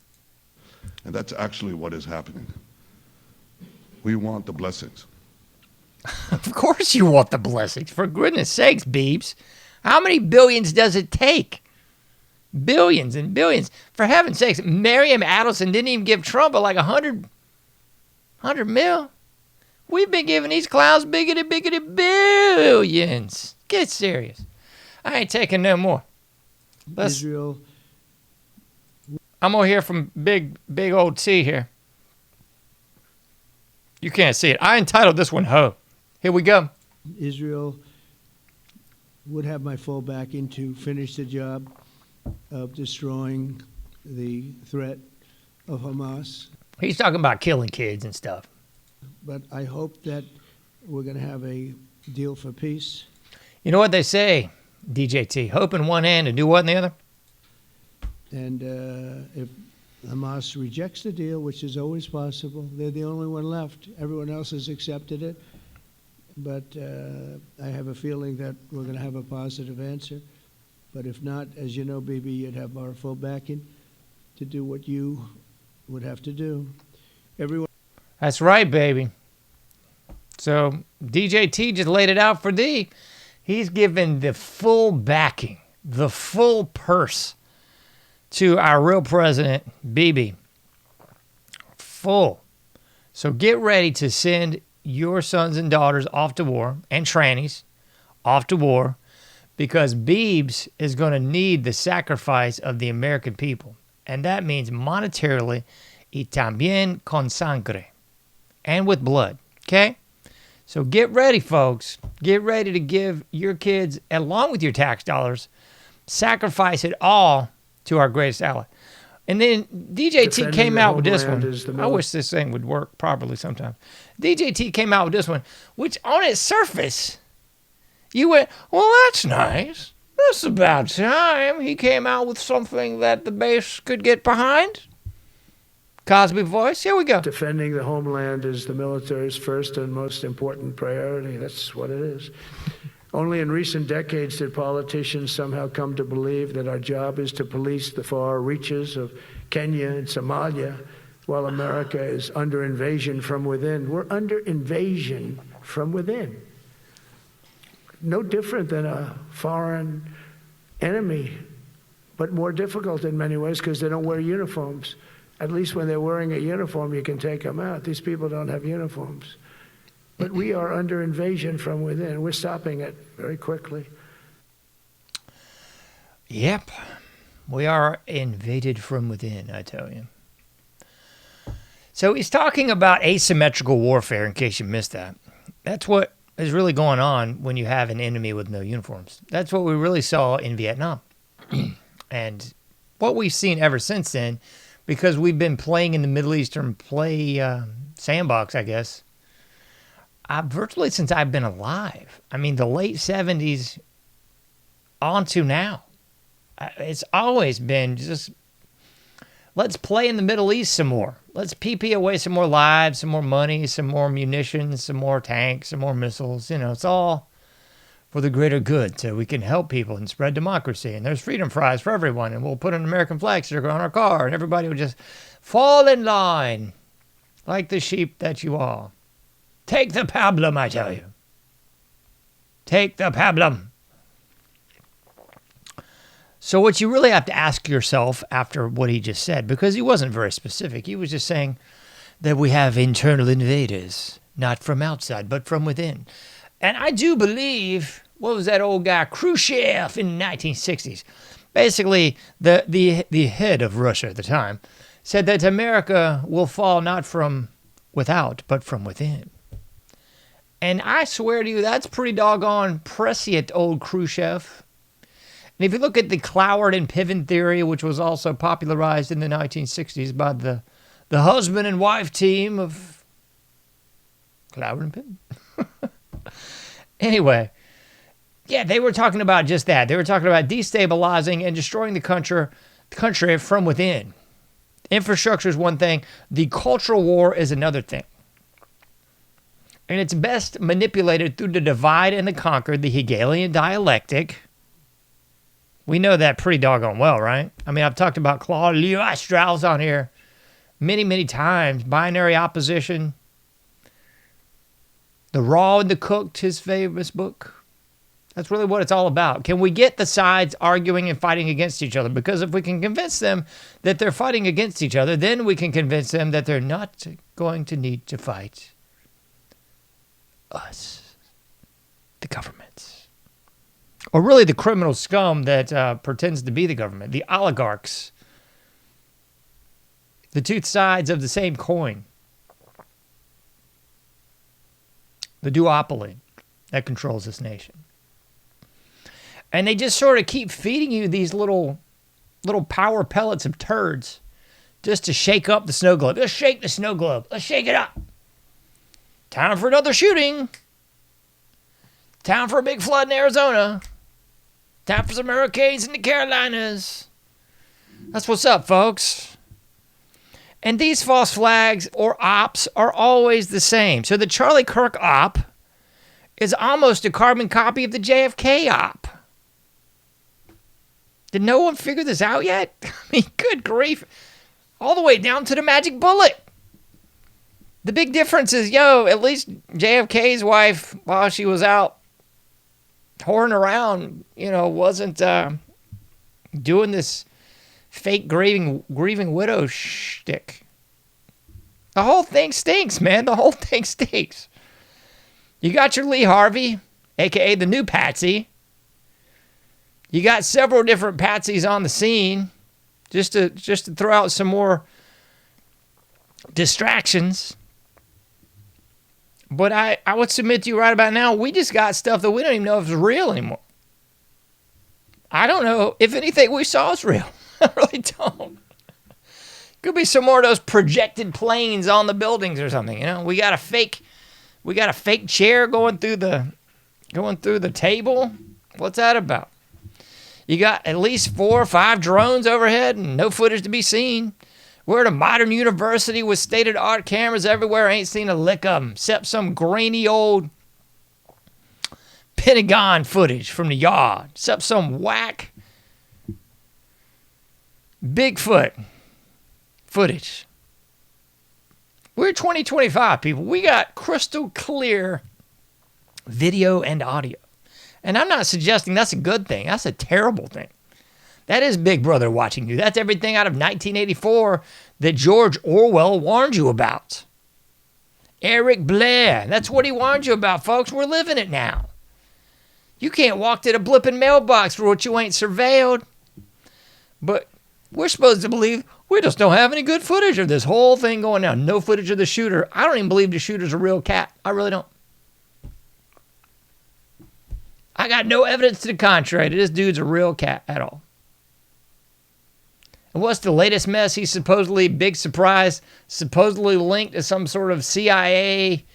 And that's actually what is happening. We want the blessings. Of course you want the blessings. For goodness sakes, Beebs. How many billions does it take? Billions and billions. For heaven's sakes, Miriam Adelson didn't even give Trump like 100 mil. We've been giving these clowns biggity billions. Get serious. I ain't taking no more. Israel. I'm going to hear from big old T here. You can't see it. I entitled this one, Ho. Here we go. Israel would have my full backing to finish the job of destroying the threat of Hamas. He's talking about killing kids and stuff. But I hope that we're going to have a deal for peace. You know what they say, DJT? Hope in one hand and do what in the other? And if Hamas rejects the deal, which is always possible, they're the only one left. Everyone else has accepted it. But I have a feeling that we're going to have a positive answer. But if not, as you know, baby, you'd have our full backing to do what you would have to do. Everyone. That's right, baby. So DJT just laid it out for D. He's given the full backing, the full purse to our real president, Bibi. Full. So get ready to send your sons and daughters off to war, and trannies off to war, because Biebs is going to need the sacrifice of the American people. And that means monetarily y también con sangre, and with blood. Okay? So get ready, folks. Get ready to give your kids, along with your tax dollars, sacrifice it all to our greatest ally. And then DJT came out with this one. I wish this thing would work properly sometime. DJT came out with this one, which on its surface, you went, well, that's nice. That's about time. He came out with something that the base could get behind. Cosby voice. Here we go. Defending the homeland is the military's first and most important priority. That's what it is. Only in recent decades did politicians somehow come to believe that our job is to police the far reaches of Kenya and Somalia, while America is under invasion from within. We're under invasion from within. No different than a foreign enemy, but more difficult in many ways because they don't wear uniforms. At least when they're wearing a uniform, you can take them out. These people don't have uniforms. But we are under invasion from within. We're stopping it very quickly. Yep. We are invaded from within, I tell you. So he's talking about asymmetrical warfare, in case you missed that. That's what is really going on when you have an enemy with no uniforms. That's what we really saw in Vietnam. And what we've seen ever since then, because we've been playing in the Middle Eastern sandbox, I guess, virtually since I've been alive. I mean, the late 70s on to now. It's always been just, let's play in the Middle East some more. Let's PP away some more lives, some more money, some more munitions, some more tanks, some more missiles. You know, it's all for the greater good, so we can help people and spread democracy. And there's freedom fries for everyone, and we'll put an American flag sticker on our car, and everybody will just fall in line like the sheep that you are. Take the pablum, I tell you. Take the pablum. So what you really have to ask yourself after what he just said, because he wasn't very specific, he was just saying that we have internal invaders, not from outside, but from within. And I do believe, what was that old guy, Khrushchev in the 1960s? Basically, the head of Russia at the time said that America will fall not from without, but from within. And I swear to you, that's pretty doggone prescient, old Khrushchev. And if you look at the Cloward and Piven theory, which was also popularized in the 1960s by the husband and wife team of Cloward and Piven. Anyway, yeah, they were talking about just that. They were talking about destabilizing and destroying the country from within. Infrastructure is one thing. The cultural war is another thing. And it's best manipulated through the divide and the conquer, the Hegelian dialectic. We know that pretty doggone well, right? I mean, I've talked about Claude Lévi-Strauss on here many, many times. Binary opposition. The Raw and the Cooked, his famous book. That's really what it's all about. Can we get the sides arguing and fighting against each other? Because if we can convince them that they're fighting against each other, then we can convince them that they're not going to need to fight us, the governments. Or really the criminal scum that pretends to be the government, the oligarchs. The two sides of the same coin. The duopoly that controls this nation. And they just sort of keep feeding you these little power pellets of turds just to shake up the snow globe. Let's shake the snow globe. Let's shake it up. Time for another shooting. Time for a big flood in Arizona. Time for some hurricanes in the Carolinas. That's what's up, folks. And these false flags or ops are always the same. So the Charlie Kirk op is almost a carbon copy of the JFK op. Did no one figure this out yet? I mean, good grief. All the way down to the magic bullet. The big difference is, at least JFK's wife, while she was out whoring around, wasn't doing this fake grieving widow shtick. The whole thing stinks, man. The whole thing stinks. You got your Lee Harvey, a.k.a. the new Patsy. You got several different Patsies on the scene just to throw out some more distractions. But I would submit to you right about now, we just got stuff that we don't even know if it's real anymore. I don't know if anything we saw is real. I really don't. Could be some more of those projected planes on the buildings or something. We got a fake chair going through the table. What's that about? You got at least 4 or 5 drones overhead and no footage to be seen. We're at a modern university with state-of-the-art cameras everywhere. I ain't seen a lick of them, except some grainy old Pentagon footage from the yard. Except some whack Bigfoot footage. We're 2025, people. We got crystal clear video and audio. And I'm not suggesting that's a good thing. That's a terrible thing. That is Big Brother watching you. That's everything out of 1984 that George Orwell warned you about. Eric Blair. That's what he warned you about, folks. We're living it now. You can't walk to the blipping mailbox for what you ain't surveilled. But we're supposed to believe we just don't have any good footage of this whole thing going down. No footage of the shooter. I don't even believe the shooter's a real cat. I really don't. I got no evidence to the contrary that this dude's a real cat at all. And what's the latest mess? He's supposedly, big surprise, supposedly linked to some sort of CIA,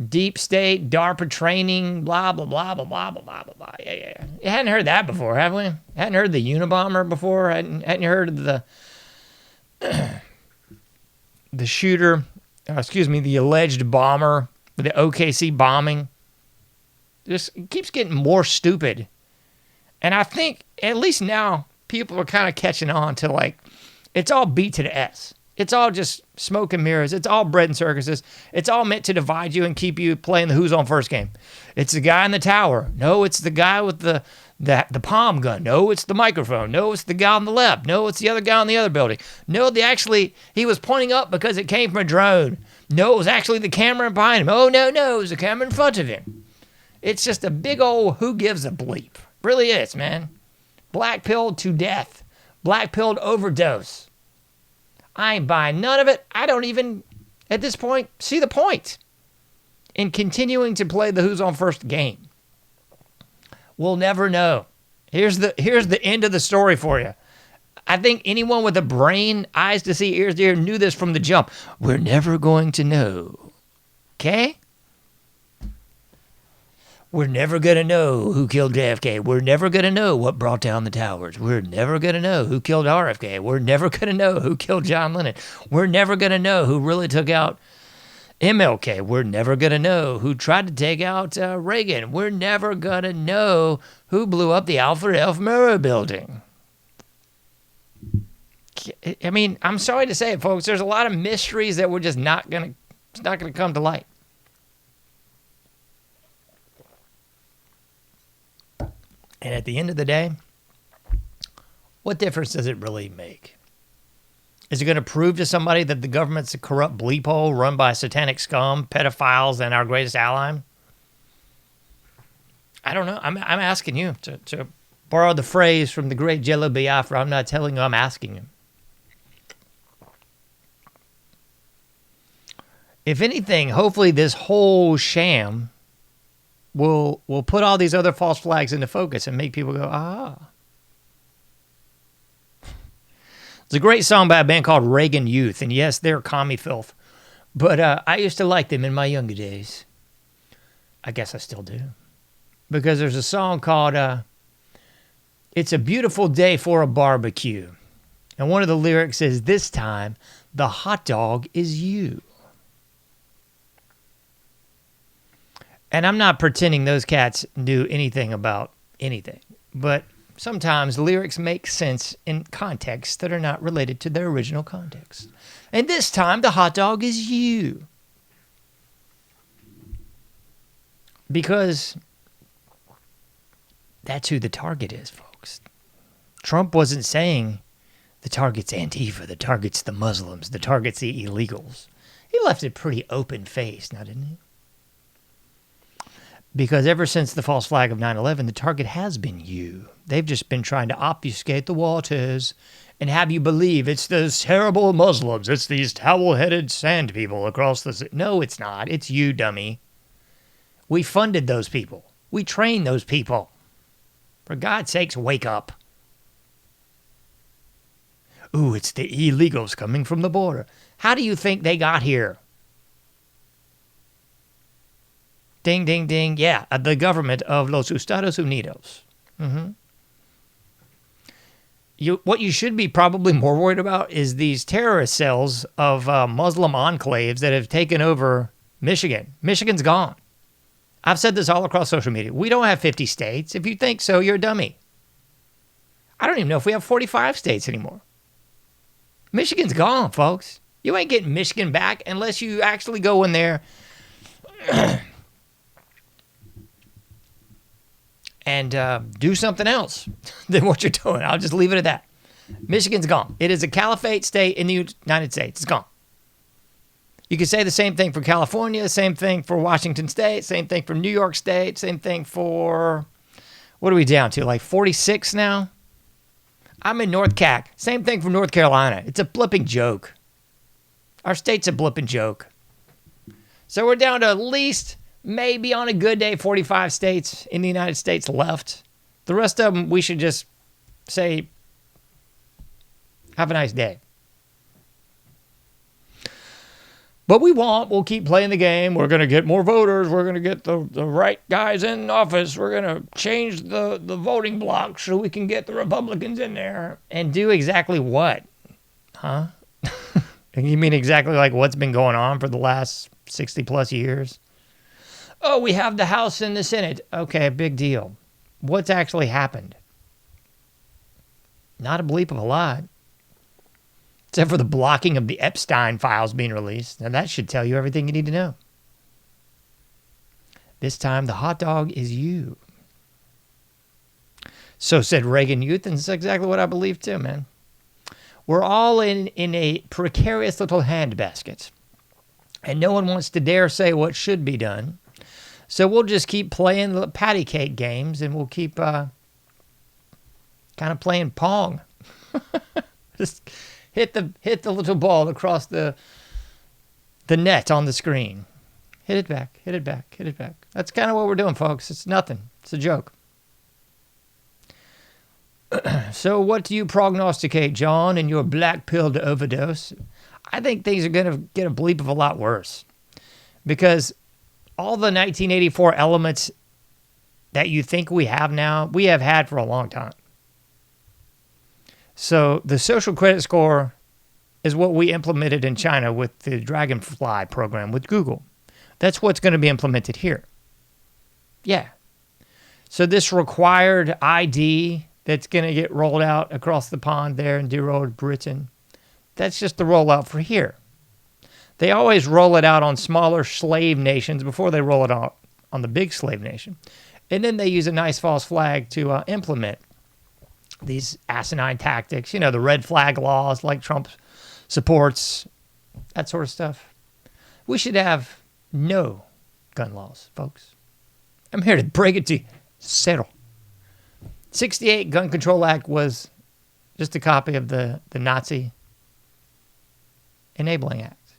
deep state, DARPA training, blah, blah, blah, blah, blah, blah, blah, blah. Yeah. You hadn't heard that before, have we? Hadn't heard the Unabomber before? Hadn't you heard of the shooter, the alleged bomber, the OKC bombing? Just it keeps getting more stupid. And I think, at least now, people are kind of catching on to it's all B to the S. It's all just smoke and mirrors. It's all bread and circuses. It's all meant to divide you and keep you playing the who's on first game. It's the guy in the tower. No, it's the guy with the palm gun. No, it's the microphone. No, it's the guy on the left. No, it's the other guy in the other building. No, he was pointing up because it came from a drone. No, it was actually the camera behind him. Oh, no, it was the camera in front of him. It's just a big old who gives a bleep. Really is, man. Blackpilled to death. Blackpilled overdose. I ain't buying none of it. I don't even At this point, see the point in continuing to play the who's on first game. We'll never know. Here's the end of the story for you. I think anyone with a brain, eyes to see, ears to hear, knew this from the jump. We're never going to know. Okay? We're never going to know who killed JFK. We're never going to know what brought down the towers. We're never going to know who killed RFK. We're never going to know who killed John Lennon. We're never going to know who really took out MLK. We're never going to know who tried to take out Reagan. We're never going to know who blew up the Alfred F. Murrah building. I mean, I'm sorry to say it, folks. There's a lot of mysteries that we're just not going to come to light. And at the end of the day, what difference does it really make? Is it going to prove to somebody that the government's a corrupt bleep hole run by satanic scum, pedophiles, and our greatest ally? I don't know. I'm asking you to borrow the phrase from the great Jello Biafra. I'm not telling you, I'm asking you. If anything, hopefully this whole sham will put all these other false flags into focus and make people go, ah. It's a great song by a band called Reagan Youth, and yes, they're commie filth, but I used to like them in my younger days. I guess I still do. Because there's a song called It's a Beautiful Day for a Barbecue, and one of the lyrics is, this time, the hot dog is you. And I'm not pretending those cats knew anything about anything, but sometimes lyrics make sense in contexts that are not related to their original context. And this time, the hot dog is you. Because that's who the target is, folks. Trump wasn't saying the target's Antifa, the target's the Muslims, the target's the illegals. He left it pretty open-faced, now didn't he? Because ever since the false flag of 9/11, the target has been you. They've just been trying to obfuscate the waters and have you believe it's those terrible Muslims. It's these towel-headed sand people across the... No, it's not. It's you, dummy. We funded those people. We trained those people. For God's sakes, wake up. Ooh, it's the illegals coming from the border. How do you think they got here? Ding, ding, ding. Yeah, the government of Los Estados Unidos. Mm-hmm. What you should be probably more worried about is these terrorist cells of Muslim enclaves that have taken over Michigan. Michigan's gone. I've said this all across social media. We don't have 50 states. If you think so, you're a dummy. I don't even know if we have 45 states anymore. Michigan's gone, folks. You ain't getting Michigan back unless you actually go in there and do something else than what you're doing. I'll just leave it at that. Michigan's gone. It is a caliphate state in the United States. It's gone. You can say the same thing for California, same thing for Washington State, same thing for New York State, same thing for, what are we down to, like 46 now? I'm in North Cac. Same thing for North Carolina. It's a blipping joke. Our state's a blipping joke. So we're down to at least, maybe on a good day, 45 states in the United States left. The rest of them, we should just say, have a nice day. But we won't. We'll keep playing the game. We're going to get more voters. We're going to get the right guys in office. We're going to change the voting block so we can get the Republicans in there. And do exactly what? Huh? You mean exactly like what's been going on for the last 60 plus years? Oh, we have the House and the Senate. Okay, big deal. What's actually happened? Not a bleep of a lot. Except for the blocking of the Epstein files being released. Now that should tell you everything you need to know. This time the hot dog is you. So said Reagan Youth, and it's exactly what I believe too, man. We're all in a precarious little handbasket. And no one wants to dare say what should be done. So we'll just keep playing the patty cake games, and we'll keep kind of playing Pong. Just hit the little ball across the the net on the screen. Hit it back, hit it back, hit it back. That's kind of what we're doing, folks. It's nothing. It's a joke. So what do you prognosticate, John, in your Blackpill Overdose? I think things are going to get a bleep of a lot worse. Because all the 1984 elements that you think we have now, we have had for a long time. So the social credit score is what we implemented in China with the Dragonfly program with Google. That's what's going to be implemented here. Yeah. So this required ID that's going to get rolled out across the pond there in dear old Britain, that's just the rollout for here. They always roll it out on smaller slave nations before they roll it out on the big slave nation. And then they use a nice false flag to implement these asinine tactics, you know, the red flag laws like Trump supports, that sort of stuff. We should have no gun laws, folks. I'm here to break it to you. Settle. 68 Gun Control Act was just a copy of the Nazi Enabling Act.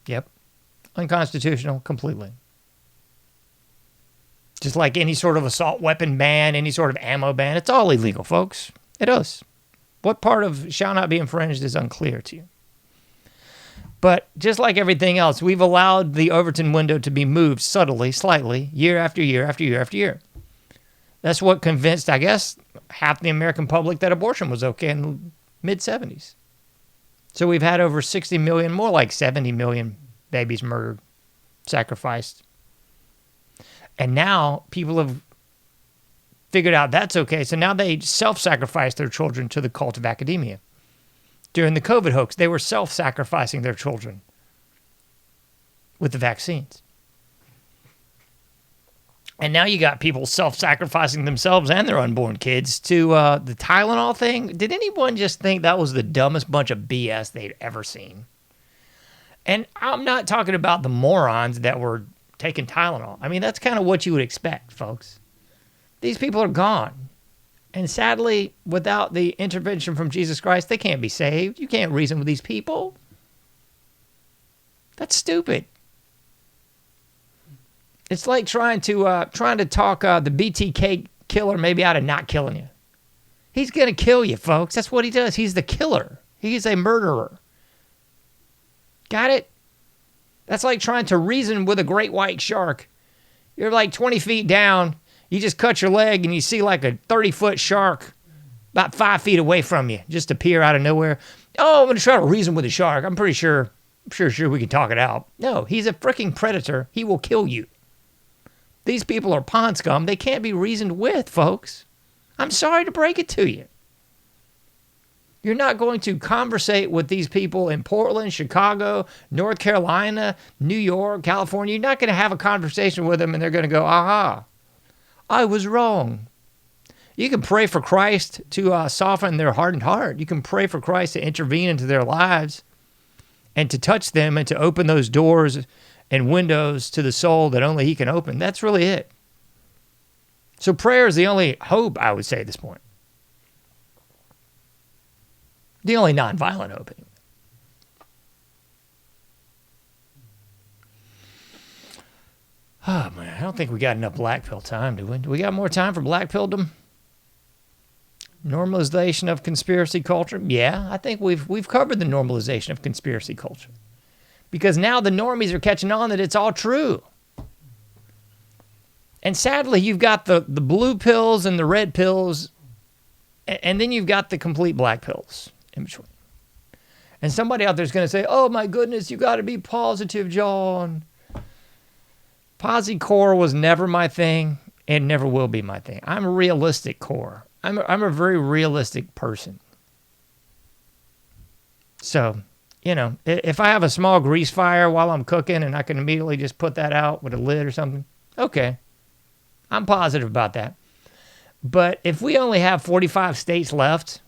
Yep. Unconstitutional completely. Just like any sort of assault weapon ban, any sort of ammo ban, it's all illegal, folks. It is. What part of shall not be infringed is unclear to you. But just like everything else, we've allowed the Overton window to be moved subtly, slightly, year after year after year after year. That's what convinced, I guess, half the American public that abortion was okay in the mid-'70s. So we've had over 60 million, more like 70 million babies murdered, sacrificed. And now people have figured out that's okay. So now they self-sacrifice their children to the cult of academia. During the COVID hoax, they were self-sacrificing their children with the vaccines. And now you got people self-sacrificing themselves and their unborn kids to the Tylenol thing. Did anyone just think that was the dumbest bunch of BS they'd ever seen? And I'm not talking about the morons that were taking Tylenol. I mean, that's kind of what you would expect, folks. These people are gone. And sadly, without the intervention from Jesus Christ, they can't be saved. You can't reason with these people. That's stupid. It's like trying to talk the BTK killer maybe out of not killing you. He's going to kill you, folks. That's what he does. He's the killer. He's a murderer. Got it? That's like trying to reason with a great white shark. You're like 20 feet down. You just cut your leg and you see like a 30-foot shark about 5 feet away from you just appear out of nowhere. Oh, I'm going to try to reason with a shark. I'm pretty sure we can talk it out. No, he's a freaking predator. He will kill you. These people are pond scum. They can't be reasoned with, folks. I'm sorry to break it to you. You're not going to conversate with these people in Portland, Chicago, North Carolina, New York, California. You're not going to have a conversation with them and they're going to go, aha, I was wrong. You can pray for Christ to soften their hardened heart. You can pray for Christ to intervene into their lives and to touch them and to open those doors and windows to the soul that only he can open. That's really it. So prayer is the only hope, I would say, at this point. The only nonviolent hope. Oh, man, I don't think we got enough Blackpill time, do we? Do we got more time for Blackpilldom? Normalization of conspiracy culture? Yeah, I think we've covered the normalization of conspiracy culture. Because now the normies are catching on that it's all true. And sadly, you've got the blue pills and the red pills, and then you've got the complete black pills in between. And somebody out there is going to say, oh my goodness, you got to be positive, John. Posi-core was never my thing and never will be my thing. I'm a realistic core. I'm a very realistic person. So, you know, if I have a small grease fire while I'm cooking and I can immediately just put that out with a lid or something, okay. I'm positive about that. But if we only have 45 states left,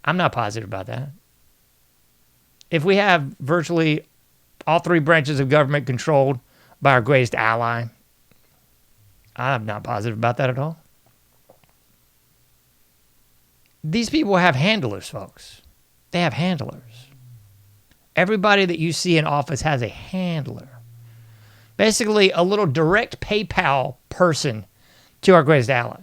I'm not positive about that. If we have virtually all three branches of government controlled by our greatest ally, I'm not positive about that at all. These people have handlers, folks. They have handlers. Everybody that you see in office has a handler. Basically, a little direct PayPal person to our greatest ally.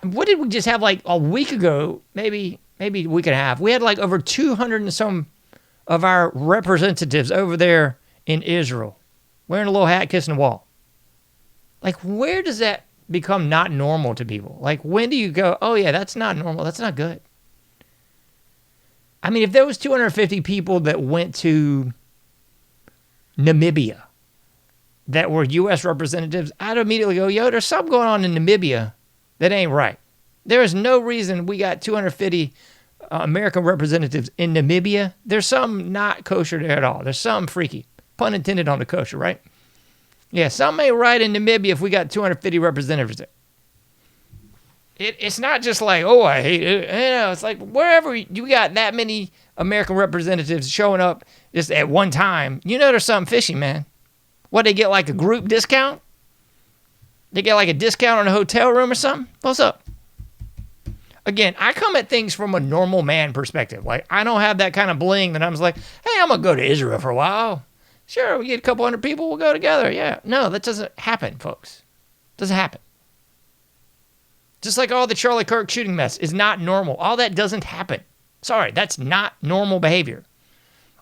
What did we just have like a week ago? Maybe a week and a half. We had like over 200 and some of our representatives over there in Israel wearing a little hat, kissing the wall. Like, where does that become not normal to people? Like, when do you go, oh yeah, that's not normal. That's not good. I mean, if there was 250 people that went to Namibia that were U.S. representatives, I'd immediately go, yo, there's something going on in Namibia that ain't right. There is no reason we got 250 American representatives in Namibia. There's something not kosher there at all. There's something freaky. Pun intended on the kosher, right? Yeah, something ain't right in Namibia if we got 250 representatives there. It's not just like, oh, I hate it. You know, it's like wherever you got that many American representatives showing up just at one time, you know there's something fishy, man. What, they get like a group discount? They get like a discount on a hotel room or something? What's up? Again, I come at things from a normal man perspective. Like, I don't have that kind of bling that I'm just like, hey, I'm going to go to Israel for a while. Sure, we get a couple hundred people, we'll go together. Yeah. No, that doesn't happen, folks. Doesn't happen. Just like all the Charlie Kirk shooting mess is not normal. All that doesn't happen. Sorry, that's not normal behavior.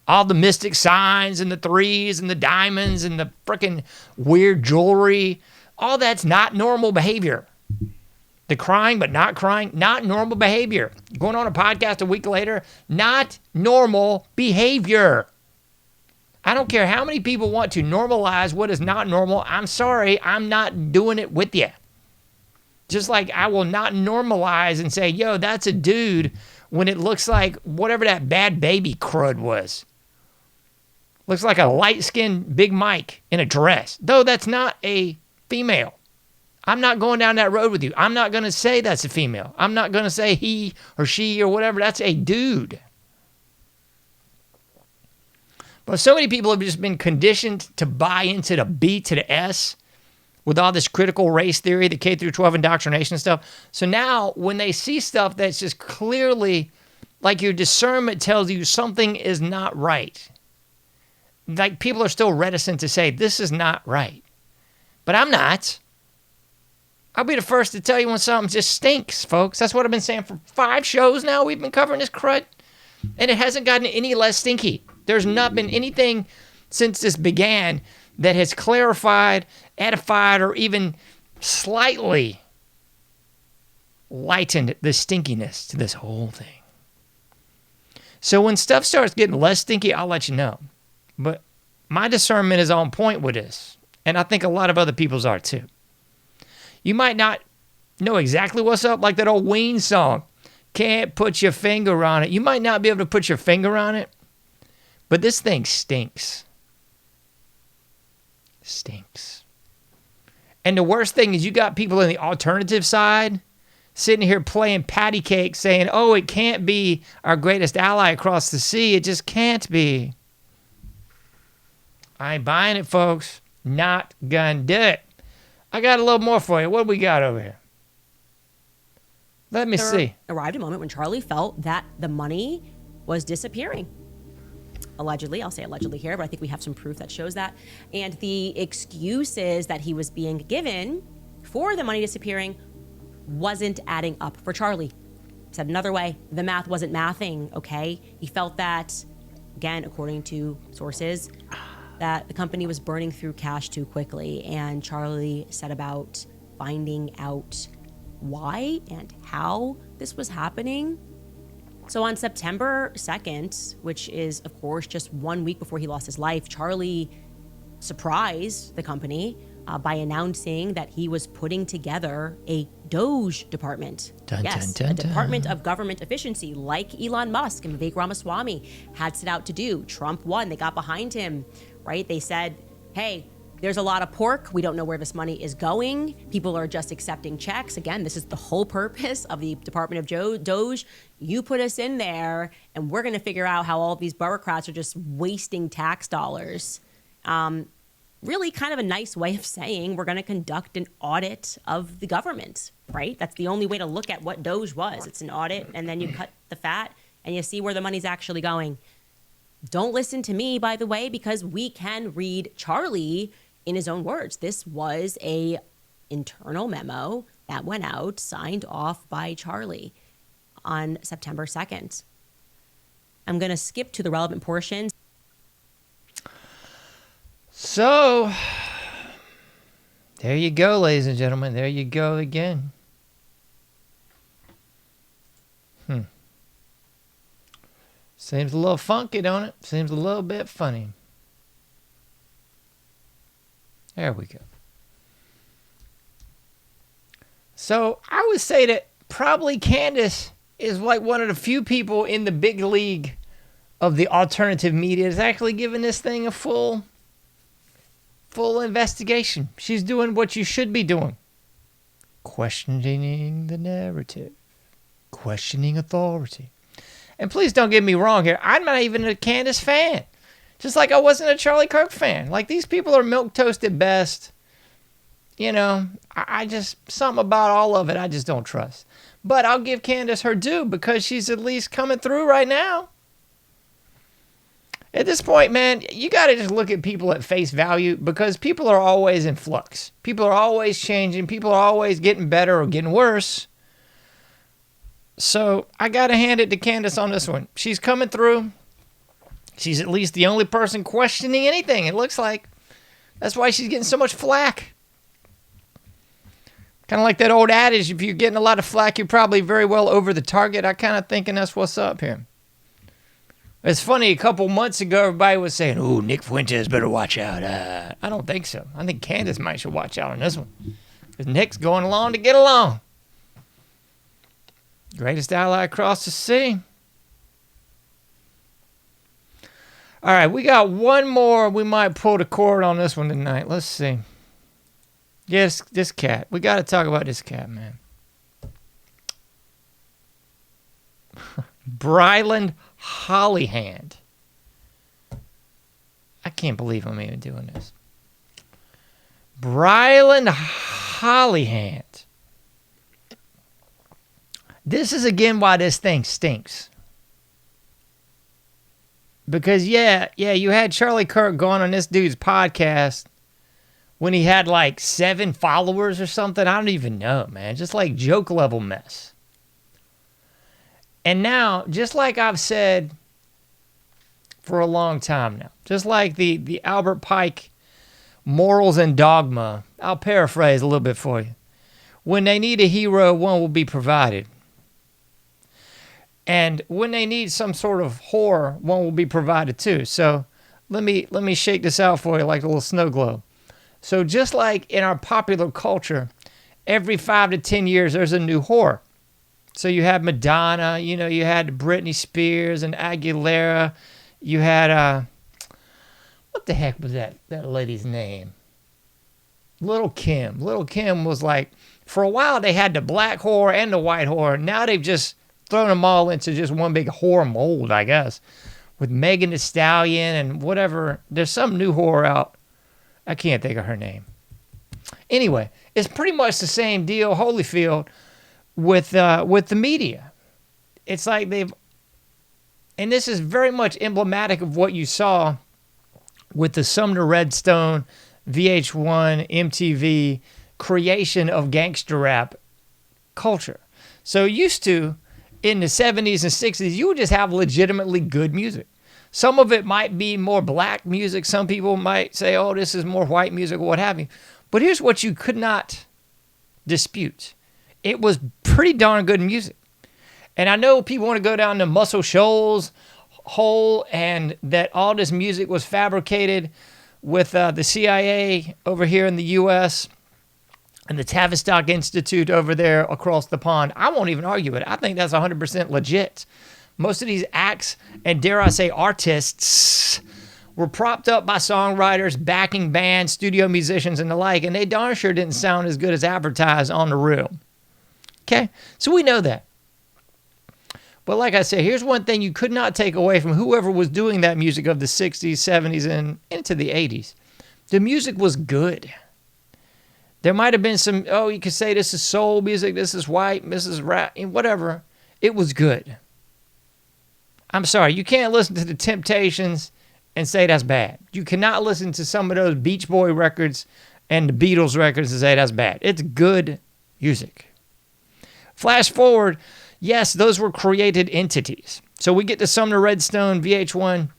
All the mystic signs and the threes and the diamonds and the freaking weird jewelry, all that's not normal behavior. The crying but not crying, not normal behavior. Going on a podcast a week later, not normal behavior. I don't care how many people want to normalize what is not normal. I'm sorry, I'm not doing it with you. Just like I will not normalize and say, yo, that's a dude when it looks like whatever that Bad Baby crud was. Looks like a light-skinned Big Mike in a dress. Though that's not a female. I'm not going down that road with you. I'm not going to say that's a female. I'm not going to say he or she or whatever. That's a dude. But so many people have just been conditioned to buy into the B to the S with all this critical race theory, the K through 12 indoctrination stuff. So now when they see stuff that's just clearly like your discernment tells you something is not right, like people are still reticent to say this is not right. But I'm not. I'll be the first to tell you when something just stinks, folks. That's what I've been saying for 5 shows now. We've been covering this crud, and it hasn't gotten any less stinky. There's not been anything since this began that has clarified, edified, or even slightly lightened the stinkiness to this whole thing. So when stuff starts getting less stinky, I'll let you know. But my discernment is on point with this, and I think a lot of other people's are too. You might not know exactly what's up, like that old Ween song, can't put your finger on it. You might not be able to put your finger on it, but this thing stinks. Stinks. And the worst thing is you got people on the alternative side sitting here playing patty cake saying, oh, it can't be our greatest ally across the sea. It just can't be. I ain't buying it, folks. Not gonna do it. I got a little more for you. What do we got over here? Let me see. Arrived a moment when Charlie felt that the money was disappearing. Allegedly, I'll say allegedly here, but I think we have some proof that shows that. And the excuses that he was being given for the money disappearing wasn't adding up for Charlie. Said another way, the math wasn't mathing, okay? He felt that, again, according to sources, that the company was burning through cash too quickly, and Charlie set about finding out why and how this was happening. So on September 2nd, which is, of course, just 1 week before he lost his life, Charlie surprised the company by announcing that he was putting together a Doge department. Dun, yes, dun, dun, a Department dun. of Government Efficiency, like Elon Musk and Vivek Ramaswamy had set out to do. Trump won. They got behind him, right? They said, hey, there's a lot of pork. We don't know where this money is going. People are just accepting checks. Again, this is the whole purpose of the Department of Doge. You put us in there, and we're going to figure out how all these bureaucrats are just wasting tax dollars. Really kind of a nice way of saying we're going to conduct an audit of the government, right? That's the only way to look at what Doge was. It's an audit, and then you cut the fat and you see where the money's actually going. Don't listen to me, by the way, because we can read Charlie in his own words. This was a internal memo that went out, signed off by Charlie on September 2nd. I'm going to skip to the relevant portions. So, there you go, ladies and gentlemen. There you go again. Seems a little funky, don't it? Seems a little bit funny. There we go. So, I would say that probably Candace is like one of the few people in the big league of the alternative media that's actually giving this thing a full investigation. She's doing what you should be doing. Questioning the narrative. Questioning authority. And please don't get me wrong here. I'm not even a Candace fan. Just like I wasn't a Charlie Kirk fan. Like, these people are milquetoast at best. You know, I just, something about all of it I just don't trust. But I'll give Candace her due because she's at least coming through right now. At this point, man, you got to just look at people at face value because people are always in flux. People are always changing. People are always getting better or getting worse. So I got to hand it to Candace on this one. She's coming through. She's at least the only person questioning anything, it looks like. That's why she's getting so much flack. Kind of like that old adage, if you're getting a lot of flack, you're probably very well over the target. I kind of thinking that's what's up here. It's funny, a couple months ago, everybody was saying, "Ooh, Nick Fuentes better watch out." I don't think so. I think Candace might should watch out on this one. Because Nick's going along to get along. Greatest ally across the sea. All right, we got one more. We might pull the cord on this one tonight. Let's see. Yes, this cat. We got to talk about this cat, man. Bryland Hollyhand. I can't believe I'm even doing this. Bryland Hollyhand. This is again why this thing stinks. Because, yeah, you had Charlie Kirk going on this dude's podcast when he had like 7 followers or something. I don't even know, man. Just like joke level mess. And now, just like I've said for a long time now, just like the Albert Pike morals and dogma, I'll paraphrase a little bit for you. When they need a hero, one will be provided. And when they need some sort of horror, one will be provided too. So let me shake this out for you like a little snow globe. So just like in our popular culture, every 5 to 10 years there's a new horror. So you had Madonna, you had Britney Spears and Aguilera. You had, what the heck was that lady's name? Little Kim. Little Kim was like, for a while they had the black horror and the white horror. Now they've just thrown them all into just one big horror mold, I guess. With Megan Thee Stallion and whatever. There's some new horror out. I can't think of her name. Anyway, it's pretty much the same deal, Holyfield, with the media. It's like they've, and this is very much emblematic of what you saw with the Sumner Redstone, VH1, MTV creation of gangster rap culture. So used to, in the 70s and 60s, you would just have legitimately good music. Some of it might be more black music. Some people might say, oh, this is more white music or what have you. But here's what you could not dispute. It was pretty darn good music. And I know people want to go down the Muscle Shoals hole and that all this music was fabricated with the CIA over here in the U.S., and the Tavistock Institute over there across the pond. I won't even argue it. I think that's 100% legit. Most of these acts, and dare I say artists, were propped up by songwriters, backing bands, studio musicians, and the like, and they darn sure didn't sound as good as advertised on the real. Okay? So we know that. But like I said, here's one thing you could not take away from whoever was doing that music of the 60s, 70s, and into the 80s. The music was good. There might have been some, you could say this is soul music, this is white, this is rap, whatever. It was good. I'm sorry, you can't listen to the Temptations and say that's bad. You cannot listen to some of those Beach Boy records and the Beatles records and say that's bad. It's good music. Flash forward, yes, those were created entities. So we get to Sumner Redstone, VH1,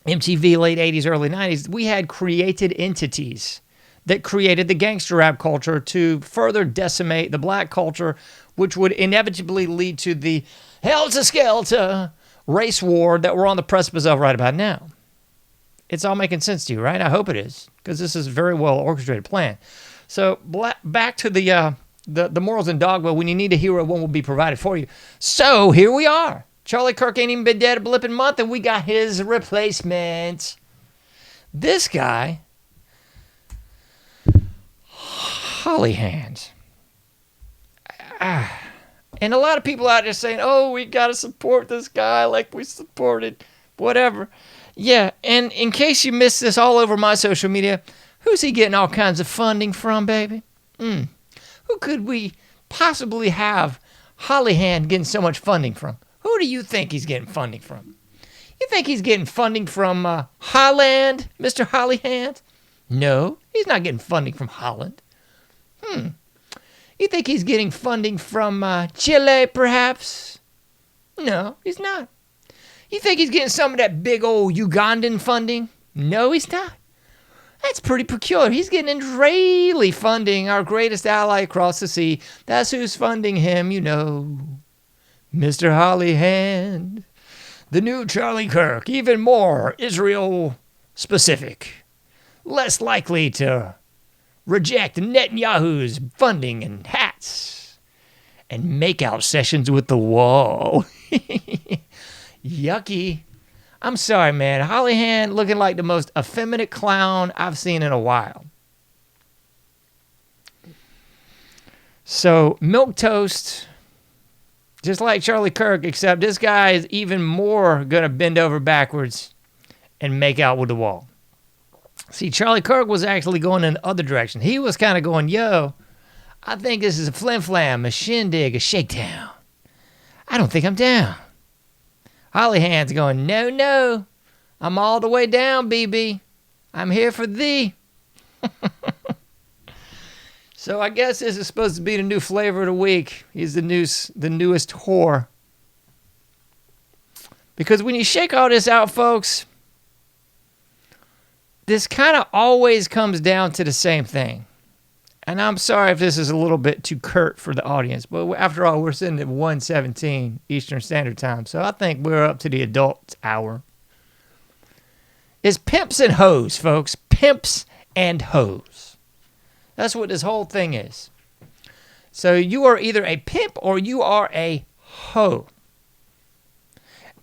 MTV, late 80s, early 90s. We had created entities that created the gangster rap culture to further decimate the black culture, which would inevitably lead to the hell-to-skelter race war that we're on the precipice of right about now. It's all making sense to you, right? I hope it is, because this is a very well orchestrated plan. So back to the morals and dogma. When you need a hero, one will be provided for you. So here we are. Charlie Kirk ain't even been dead a blipping month, and we got his replacement. This guy, Holly Hands. And a lot of people out there saying, oh, we got to support this guy like we supported whatever. Yeah, and in case you missed this all over my social media, who's he getting all kinds of funding from, baby? Who could we possibly have Holly Hand getting so much funding from? Who do you think he's getting funding from? You think he's getting funding from Holland, Mr. Holly Hand? No, he's not getting funding from Holland. You think he's getting funding from Chile, perhaps? No, he's not. You think he's getting some of that big old Ugandan funding? No, he's not. That's pretty peculiar. He's getting Israeli funding, our greatest ally across the sea. That's who's funding him, you know. Mr. Holly Hand. The new Charlie Kirk, even more Israel-specific. Less likely to reject Netanyahu's funding and hats and make-out sessions with the wall. Yucky. I'm sorry, man. Holly Hand looking like the most effeminate clown I've seen in a while. So, milquetoast, just like Charlie Kirk, except this guy is even more going to bend over backwards and make out with the wall. See, Charlie Kirk was actually going in the other direction. He was kind of going, yo, I think this is a flim-flam, a shindig, a shakedown. I don't think I'm down. Holly Hand's going, no, no, I'm all the way down, BB. I'm here for thee. So I guess this is supposed to be the new flavor of the week. He's the newest whore. Because when you shake all this out, folks, this kind of always comes down to the same thing. And I'm sorry if this is a little bit too curt for the audience, but after all, we're sitting at 1:17 Eastern Standard Time, so I think we're up to the adult hour. It's pimps and hoes, folks. Pimps and hoes. That's what this whole thing is. So you are either a pimp or you are a hoe.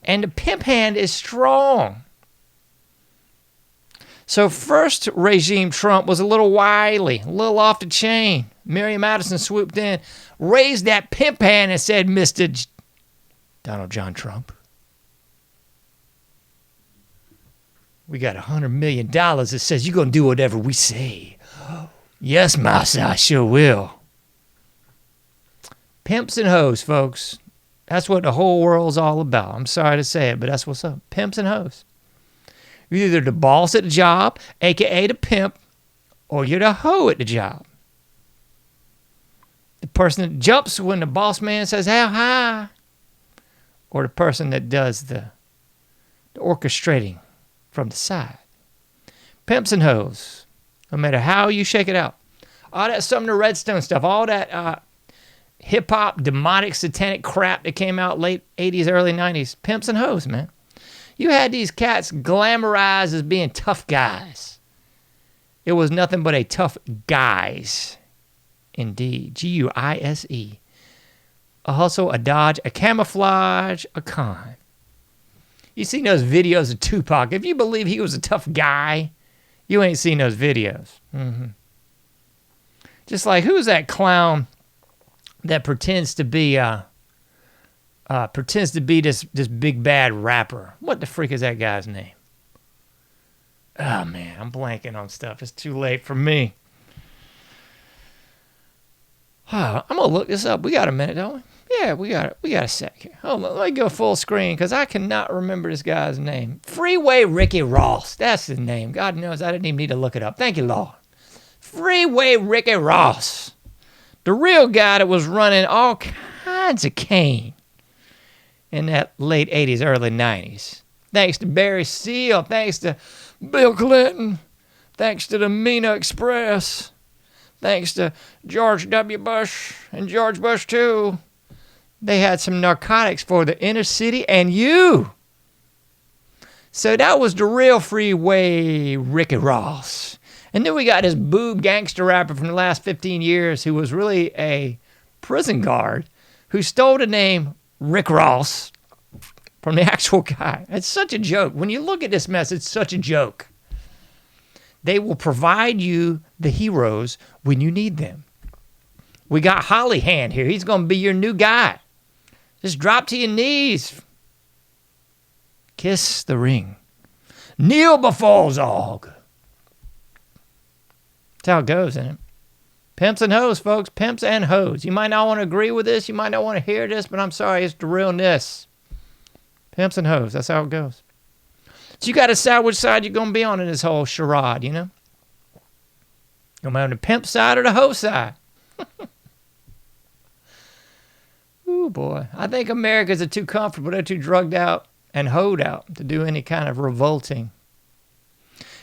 And the pimp hand is strong. So first regime Trump was a little wily, a little off the chain. Mary Madison swooped in, raised that pimp hand and said, Mr. Donald John Trump, we got $100 million that says you're going to do whatever we say. Yes, massa, I sure will. Pimps and hoes, folks. That's what the whole world's all about. I'm sorry to say it, but that's what's up. Pimps and hoes. You're either the boss at the job, a.k.a. the pimp, or you're the hoe at the job. The person that jumps when the boss man says, how high? Or the person that does the orchestrating from the side. Pimps and hoes. No matter how you shake it out. All that Sumner Redstone stuff, all that hip-hop, demonic, satanic crap that came out late 80s, early 90s. Pimps and hoes, man. You had these cats glamorized as being tough guys. It was nothing but a tough guys. Indeed. G-U-I-S-E. A hustle, a dodge, a camouflage, a con. You seen those videos of Tupac. If you believe he was a tough guy, you ain't seen those videos. Just like, who's that clown that pretends to be this big bad rapper? What the freak is that guy's name? Oh man, I'm blanking on stuff. It's too late for me. I'm gonna look this up. We got a minute, don't we? Yeah, we got a sec here. Hold on, let me go full screen because I cannot remember this guy's name. Freeway Ricky Ross. That's his name. God knows I didn't even need to look it up. Thank you, Lord. Freeway Ricky Ross. The real guy that was running all kinds of cane in that late 80s, early 90s. Thanks to Barry Seal. Thanks to Bill Clinton. Thanks to the Mina Express. Thanks to George W. Bush and George Bush, too. They had some narcotics for the inner city and you. So that was the real Freeway Ricky Ross. And then we got this boob gangster rapper from the last 15 years who was really a prison guard who stole the name Rick Ross from the actual guy. It's such a joke. When you look at this mess, it's such a joke. They will provide you the heroes when you need them. We got Holly Hand here. He's going to be your new guy. Just drop to your knees. Kiss the ring. Kneel before Zog. That's how it goes, isn't it? Pimps and hoes, folks. Pimps and hoes. You might not want to agree with this. You might not want to hear this, but I'm sorry. It's the realness. Pimps and hoes. That's how it goes. So you got to decide which side you're going to be on in this whole charade, you know? You're going to be on the pimp side or the hoe side. Ooh, boy. I think Americans are too comfortable. They're too drugged out and hoed out to do any kind of revolting.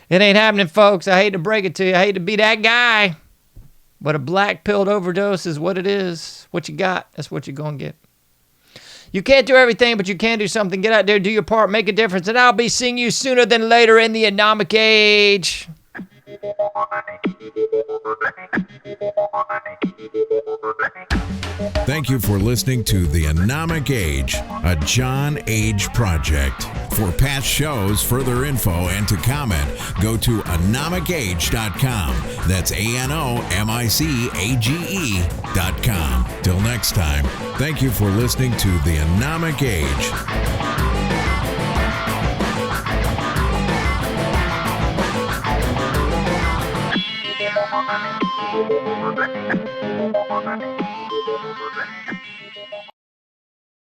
It ain't happening, folks. I hate to break it to you. I hate to be that guy. But a black-pilled overdose is what it is. What you got, that's what you're going to get. You can't do everything, but you can do something. Get out there, do your part, make a difference, and I'll be seeing you sooner than later in the AnomicAge. Thank you for listening to the AnomicAge, a JohnAge project. For past shows, further info, and to comment, go to AnomicAge.com. That's AnomicAge.com. Till next time, thank you for listening to the AnomicAge.